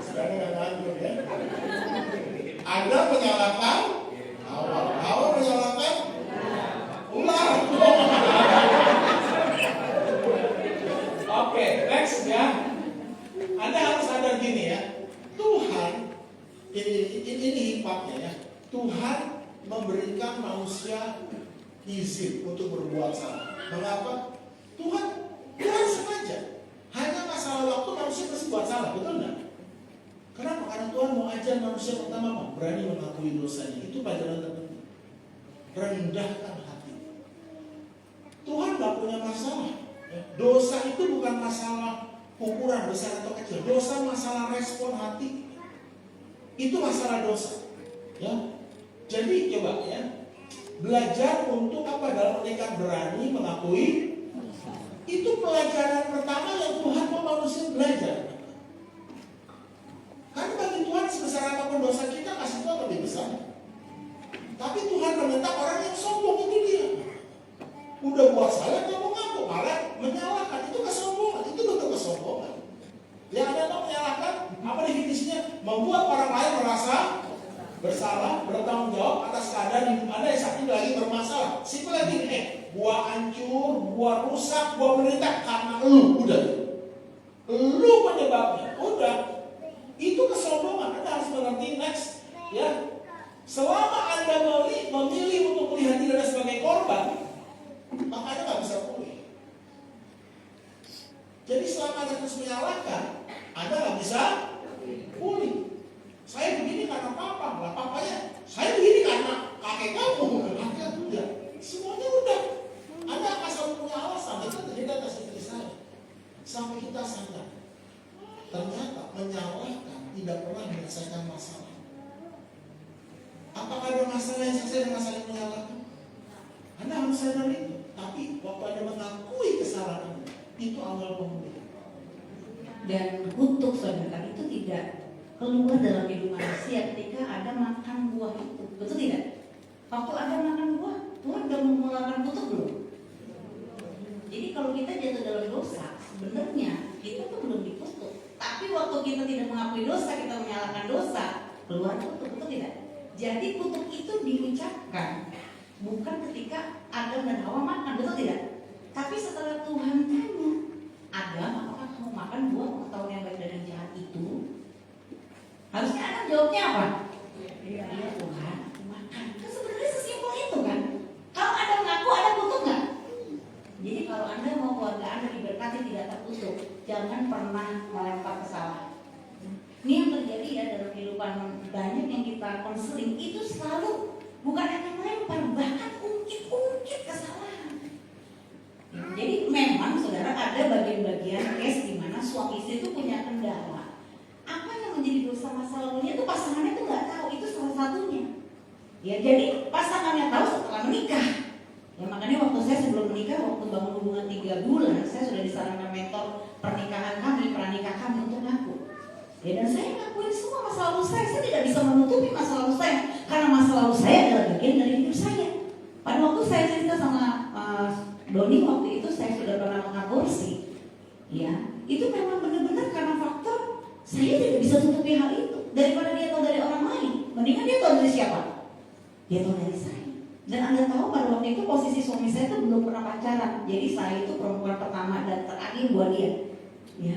Sekarang gak nganggur ya. Anda menyalahkan Hawa menyalahkan izin untuk berbuat salah. Mengapa? Tuhan sengaja. Hanya masalah waktu manusia pasti buat salah, betul nggak? Kenapa? Karena Tuhan mau ajar manusia pertama apa? Berani mengakui dosanya. Itu pelajaran terpenting. Rendahkan hati. Tuhan nggak punya masalah. Dosa itu bukan masalah ukuran besar atau kecil. Dosa masalah respon hati. Itu masalah dosa. Ya. Jadi coba ya, belajar untuk apa dalam pernikahan, berani mengakui. Itu pelajaran pertama yang Tuhan mau manusia belajar. Karena bagi Tuhan sebesar apapun dosa kita, kasih Tuhan lebih besar. Tapi Tuhan menentang orang yang sombong, itu dia. Udah buat salah, dia mau ngaku, malah menyalahkan. Itu kesombongan, itu bentuk kesombongan. Yang ada mau menyalahkan, apa definisinya? Membuat orang lain merasa bersalah, bertanggung jawab atas keadaan hidup Anda yang saat ini lagi bermasalah. Simpel lagi, gua hancur, gua rusak, gua menderita karena lu, udah. Lu penyebabnya, udah. Itu kesombongan. Anda harus mengerti, next, ya. Selama Anda memilih untuk melihat diri Anda sebagai korban, maka Anda nggak bisa pulih. Jadi selama Anda terus menyalahkan, Anda nggak bisa pulih. Saya begini karena papa, lah papanya. Saya begini karena kakek kamu, kakek udah. Semuanya udah. Anda akan selalu punya alasan. Itu terjadi atas istri saya. Sampai kita sadar, ternyata menyalahkan tidak pernah menyelesaikan masalah. Apakah ada masalah yang selesai dengan saling menyalahkan? Anda harus sadar itu. Tapi waktu Anda mengakui kesalahan Anda, itu awal pemulihan.
Dan kutuk saudara itu tidak keluar dalam hidup manusia ketika ada makan buah itu, betul tidak? Waktu ada makan buah, Tuhan sudah mengeluarkan kutuk belum? Jadi kalau kita jatuh dalam dosa, sebenarnya kita tuh belum dikutuk. Tapi waktu kita tidak mengakui dosa, kita menyalahkan dosa, keluar kutuk, betul tidak? Jadi kutuk itu diucapkan bukan ketika Adam dan Hawa makan, betul tidak? Tapi setelah Tuhan tanya, Adam, apakah kamu makan buah pengetahuan yang baik dan yang jahat itu? Harusnya Adam jawabnya apa? Iya Tuhan, aku makan. Kan sebenarnya sesimpel itu kan. Kalau Adam ngaku, ada kutuk nggak? Jadi kalau Anda mau keluarga Anda diberkati tidak terkutuk, jangan pernah melempar kesalahan. Ini yang terjadi ya dalam kehidupan banyak yang kita konseling, itu selalu bukan hanya melempar, bahkan ungkit-ungkit kesalahan. Jadi memang saudara ada bagian-bagian case di mana suami istri itu punya kendala. Apa yang menjadi dosa masa lalunya itu pasangannya itu nggak tahu, itu salah satunya. Ya jadi pasangannya tahu setelah menikah. Ya makanya waktu saya sebelum menikah, waktu bangun hubungan 3 bulan, saya sudah disarankan mentor pernikahan kami, pranikah kami untuk ngaku. Ya dan saya ngakuin semua masa lalu saya tidak bisa menutupi masa lalu saya karena masa lalu saya adalah bagian dari hidup saya. Pada waktu saya cerita sama Doni waktu itu saya sudah pernah mengaborsi, ya itu memang benar-benar karena faktor saya tidak bisa tutupi hal itu. Daripada dia tahu dari orang lain, mendingan dia tahu dari siapa? Dia tahu dari saya. Dan Anda tahu pada waktu itu posisi suami saya itu belum pernah pacaran. Jadi saya itu perempuan pertama dan terakhir buat dia. Ya.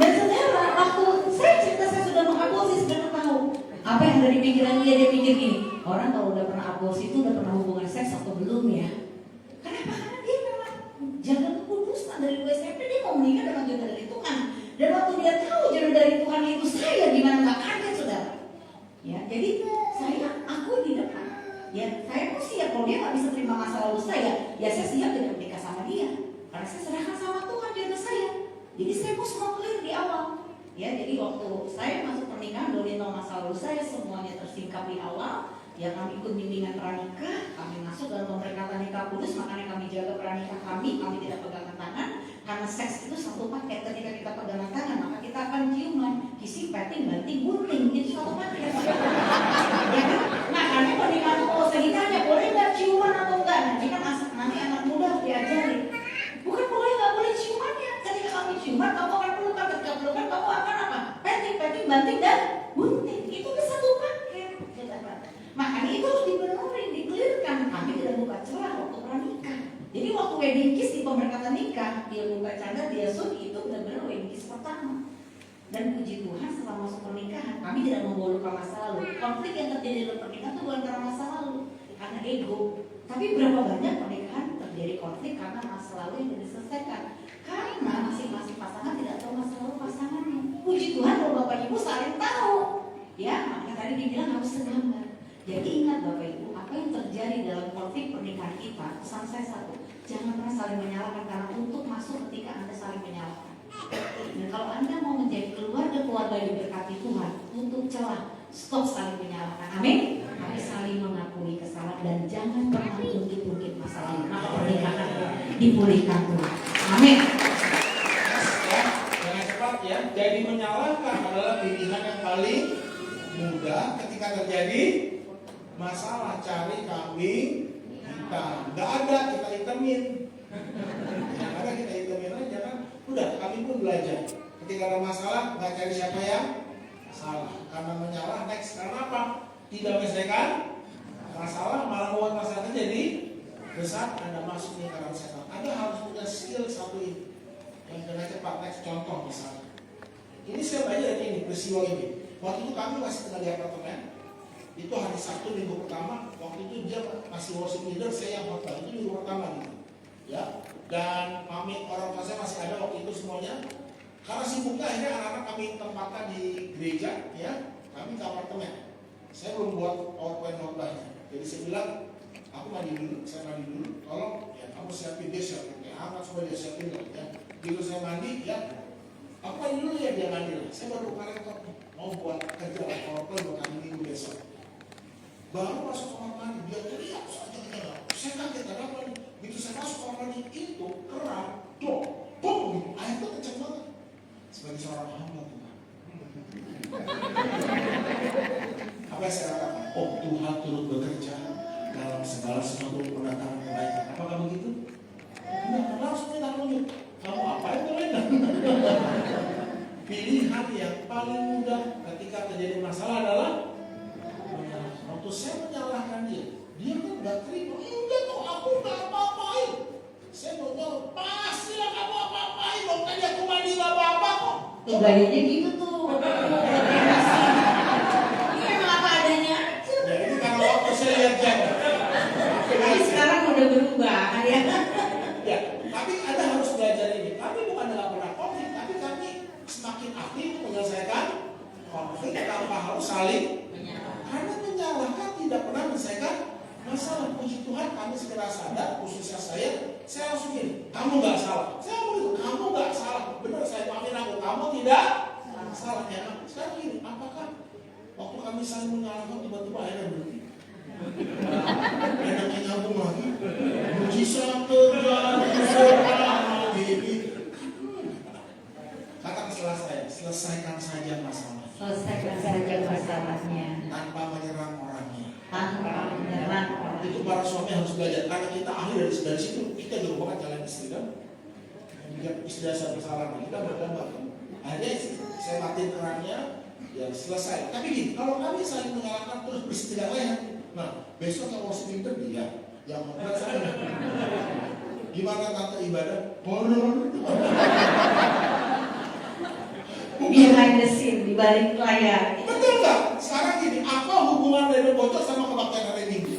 Dan saudara, waktu saya cerita saya sudah mengaborsi, saudara tahu apa yang ada di pikiran dia pikir gini. Orang kalau udah pernah aborsi itu udah pernah hubungan seks atau belum ya? Kenapa? Karena dia memang jaga kekudusan dari SMP, dia mau menikah dengan jodoh dari Tuhan. Dan waktu dia tahu jodoh dari Tuhan itu saya, gimana nggak kaget saudara? Ya, jadi aku di depan. Ya, saya pun siap kalau dia nggak bisa terima masa lalu saya, ya saya siap tidak menikah sama dia. Karena saya serahkan sama Tuhan jodoh saya. Jadi saya pun semua clear di awal. Ya, jadi waktu saya masuk pernikahan, Doni tahu masa lalu saya semuanya tersingkap di awal. Ya kami ikut bimbingan pranikah, kami masuk dalam pemberkatan nikah kudus, makanya kami jaga pranikah kami tidak pegangan tangan. Karena seks itu satu paket, ketika kita pegangan tangan maka kita akan ciuman, kisi, petting, banting, gunting, itu satu paket. Ya kan? Makanya pernikahan kalau saya ditanya boleh nggak ciuman atau enggak? Nanti anak muda harus diajarin. Bukan boleh nggak boleh ciumannya. Ketika kami ciuman, kamu akan pelukan, ketika pelukan kamu akan apa? Petting, banting dan gunting. Itu udah satu paket. Makanya itu harus dibenerin, dikelirkan. Kami tidak buka celah waktu pranikah. Jadi waktu wedding kiss di pemberkatan nikah, dia buka cadar, dia sudi, itu benar-benar wedding kiss pertama. Dan puji Tuhan setelah masuk pernikahan, kami tidak membawa luka masa lalu. konflik yang terjadi dalam pernikahan itu bukan karena masa lalu, karena ego. Tapi berapa banyak pernikahan terjadi konflik karena masa lalu yang tidak diselesaikan? Karena masing-masing pasangan tidak tahu masa lalu pasangannya. Puji Tuhan kalau Bapak Ibu saling tahu. Ya, makanya tadi dibilang harus segambar. Jadi ingat Bapak Ibu, apa yang terjadi dalam konflik pernikahan kita, pesan saya satu, jangan pernah saling menyalahkan karena untuk masuk ketika Anda saling menyalahkan. Dan kalau Anda mau menjadi keluarga yang diberkati Tuhan, untuk celah, stop saling menyalahkan. Amin. Tapi saling mengakui kesalahan dan jangan pernah ungkit-ungkit masa lalu. Maka pernikahan dipulihkan Tuhan. Amin.
Ya, jangan cepat ya. Jadi menyalahkan adalah pilihan yang paling mudah ketika terjadi masalah. Cari kambing hitam, nggak ada kita hitamin. Yang ada kita hitamin aja kan. Udah, kami pun belajar. Ketika ada masalah, nggak cari siapa yang salah. Karena menyalah next. Karena apa? Tidak menyelesaikan masalah, malah buat masalahnya jadi besar. Anda masuk di lingkaran setan. Anda harus punya skill satu ini yang kena cepat. Next contoh misalnya. Ini saya baca dari ini peristiwa ini. Waktu itu kami masih tinggal di apartemen. Itu hari Sabtu minggu pertama. Waktu itu dia masih worship leader, saya yang khotbah. Itu minggu pertama gitu. Ya. Dan kami orang tua saya masih ada waktu itu semuanya. Karena sibuknya akhirnya anak-anak kami tempatkan di gereja, ya. Kami ke apartemen. Saya belum buat PowerPoint khotbahnya. Jadi saya bilang, aku mandi dulu, saya mandi dulu. Tolong, ya kamu siapin, dia siapin. Ya, amat semua dia siapin lah. Ya. Begitu saya mandi, ya. Aku mandi dulu ya, dia mandi lah. Saya baru kemarin kok mau buat kerja PowerPoint buat hari Minggu besok. Baru masuk kamar mandi, dia teriak saja. Saya kaget, ada apa nih? Begitu saya masuk kamar mandi itu keran, bom, air itu kenceng banget. Sebagai seorang hamba Tuhan, apa yang saya katakan? Oh, Tuhan turut bekerja dalam segala sesuatu mendatangkan kebaikan. Apakah begitu? Tidak, langsung kita tunjuk. Kamu apa yang kebaikan? Pilihan yang paling mudah ketika terjadi masalah adalah waktu saya menyalahkan dia kan gak terima. Enggak tuh, aku gak apa-apain. Saya mau jawab, pastilah kamu apa-apain. Dong tadi aku mandi gak apa-apa kok.
Gayanya gitu tuh. Ini memang apa adanya aja.
Ya ini karena waktu saya lihat jam.
Tapi sekarang udah berubah ya.
Ya, tapi Anda harus belajar ini. Kami bukan gak pernah konflik, tapi kami semakin aktif menyelesaikan konflik tanpa harus saling. Karena menyalahkan tidak pernah menyelesaikan masalah. Puji Tuhan kami segera sadar, khususnya saya langsung gini, kamu gak salah. Saya mau itu, kamu gak salah. Benar, saya maafin aku, kamu tidak salah. Ya, sekarang gini, apakah waktu kami saling menyalahkan tiba-tiba akhirnya berhenti? Enaknya nyambung lagi. Mujizat terjadi sekarang ini. Kata setelah saya, selesaikan saja masalah.
Selesaikan saja masalahnya
Tanpa menyerang orangnya.
tanpa menyerang orang.
Itu para suami harus belajar. Karena kita ahli dari situ, kita juga banget jalan istri kan. Jika istri saya bersalah, kita bergambar. Akhirnya saya matiin kerannya, ya selesai. Tapi gini, kalau kami saling menyalahkan terus bersedia lain, nah besok yang mau pinter dia, yang mau saya. Gimana tante ibadah?
Behind the scene, di balik layar.
Betul nggak? Sekarang gini, apa hubungan dari bocor sama kebaktian hari Minggu?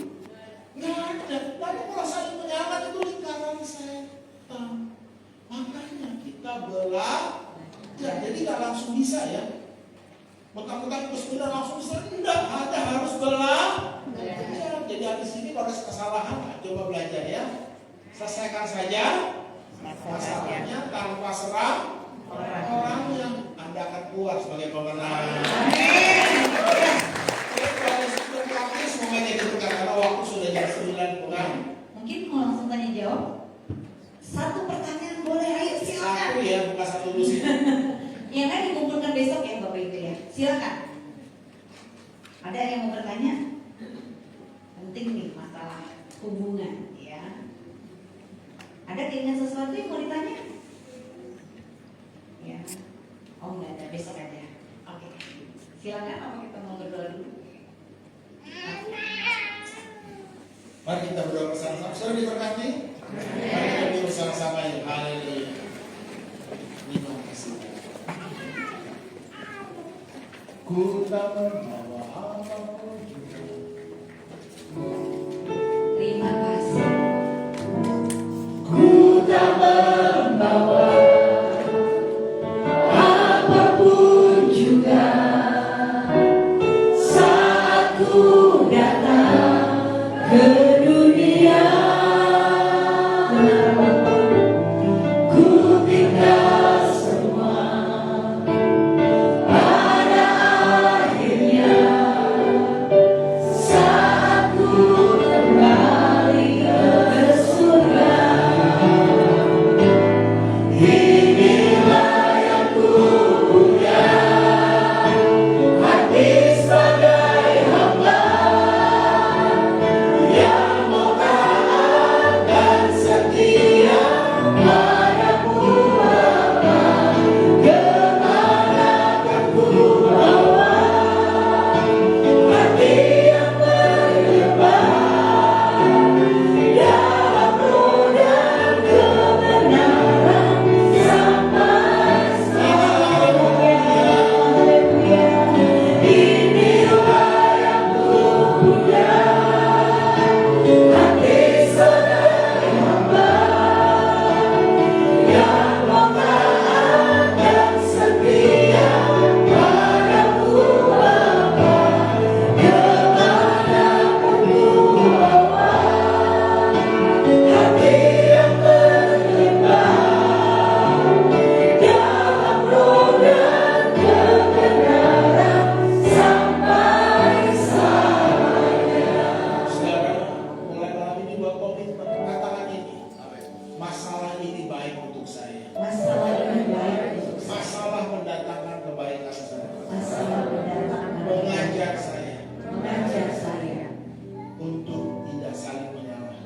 Nggak ada. Tapi kalau saling menyalahkan itu lingkaran setan. Makanya kita belajar. Jadi nggak langsung bisa ya. Mentang-mentang benar langsung bisa. Enggak, ada harus belajar. Jadi habis ini kalau ada kesalahan, coba belajar ya. Selesaikan saja masalahnya tanpa serang orang yang Anda akan kuat sebagai pemenang. Semoga jadi berkat karena waktu sudah jam 9 kurang.
Mungkin mau langsung tanya jawab. Satu pertanyaan boleh, ayo silakan.
Satu ya, bukan satu dulu sih.
Yang kan dikumpulkan besok ya Bapak Ibu ya. Silakan. Ada yang mau bertanya? Penting nih masalah hubungan ya. Ada keinginan sesuatu yang mau ditanya? Ya. Oh enggak ada, besok aja. Oke. Silakan, apa kita mau berdoa dulu?
Mari kita berdoa bersama-sama. Sudah diberkati? Mari kita bersama-sama ya. Haleluya. Terima kasih. Ku tak membawa apa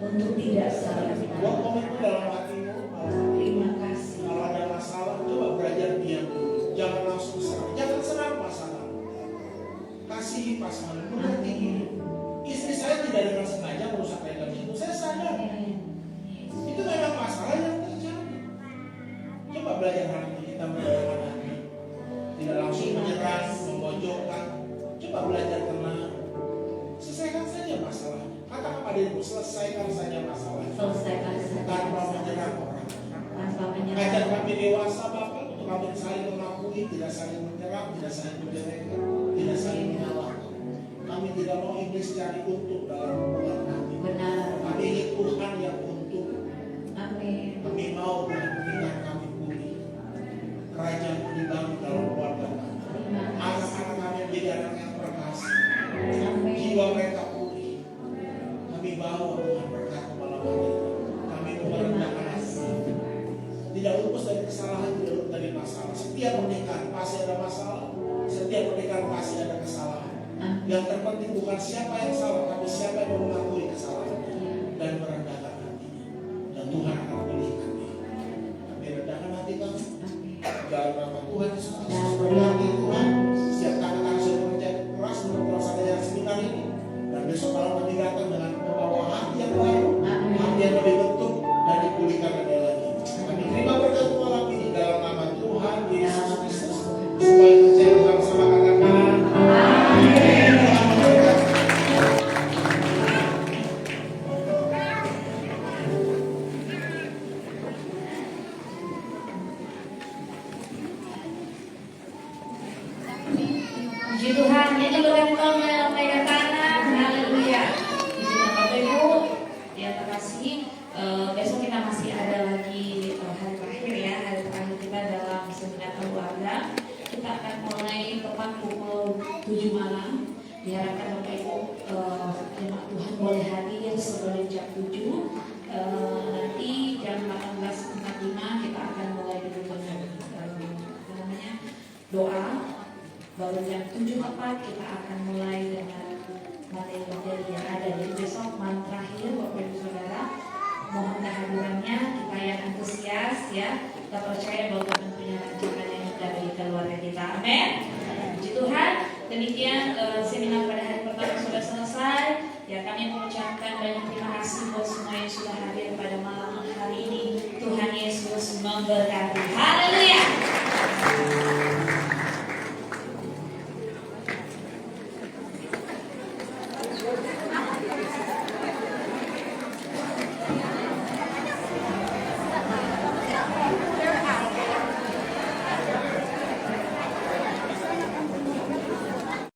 untuk tidak saling
Buat komitmen dalam hatimu.
Terima kasih.
Kalau ada masalah, coba belajar diam dulu. Jangan langsung serang. Jangan serang pasangan. Kasihi pasangan. Berhati. Istri saya tidak dengan sengaja merusak relationship itu. Saya sadar. Itu memang masalah yang terjadi. Coba belajar hari ini kita menenangkan hati. Tidak langsung menyerang, memojokkan. Coba belajar tenang. Selesaikan saja masalah. Katakan pada dirimu, selesaikan saja masalah.
Selesaikan saja
Tanpa menyerang orang.
tanpa menyerang.
Ajar kami dewasa Bapak untuk kami saling mengakui, tidak saling menyerang, tidak saling menjelekkan, tidak saling menyalahkan. Kami tidak mau iblis cari untung dalam hubungan kami.
Benar.
Kami ingin Tuhan yang untung.
Amin.
Kami mau dengan pernikahan kami pulih. Kerajaan dibangun dalam keluarga kami. Anak-anak kami menjadi anak yang berkasih.
Amin.
Jiwa mereka pulih. Kami bawa Tuhan berkat malam hari. Kami merendahkan hati. Tidak lupus dari kesalahan, tidak lupus dari masalah. Setiap pernikahan pasti ada masalah. Setiap pernikahan pasti ada kesalahan. Yang terpenting bukan siapa yang salah, tapi siapa yang mau mengakui kesalahannya dan merendahkan hatinya. Dan Tuhan akan pulihkan dia. Kami rendahkan hati kami. Dalam nama Tuhan Yesus Kristus, berhati Tuhan. Setiap kata-kata sudah menjadi keras menurut proses yang seminar ini. Dan besok malam kami datang dengan membawa hati yang baru, hati yang lebih bentuk dan dipulihkan ada lagi. Kami terima berkat malam ini dalam nama Tuhan Yesus Kristus. Supaya percaya bersama-sama katakan amin.
Puji Tuhan, ini berkatkan memegang tangan, haleluya. Puji Tuhan Bapak Ibu, ya terkasih. Besok kita masih ada lagi hari terakhir ya, hari terakhir kita dalam seminar keluarga. Kita akan mulai tepat pukul 7 malam. Diharapkan Bapak Ibu jemaat Tuhan boleh hadir sebelum jam 7. Nanti jam 18.45 kita akan mulai dengan doa. Baru jam 7 tepat kita akan mulai dengan materi yang ada. Jadi besok malam terakhir Bapak Ibu Saudara, mohon kehadirannya, kita yang antusias ya. Kita percaya bahwa Tuhan punya rancangan yang indah bagi keluarga kita. Amin. Puji Tuhan. Demikian seminar pada hari pertama sudah selesai. Ya, kami mengucapkan banyak terima kasih buat semua yang sudah hadir pada malam hari ini. Tuhan Yesus memberkati. Haleluya.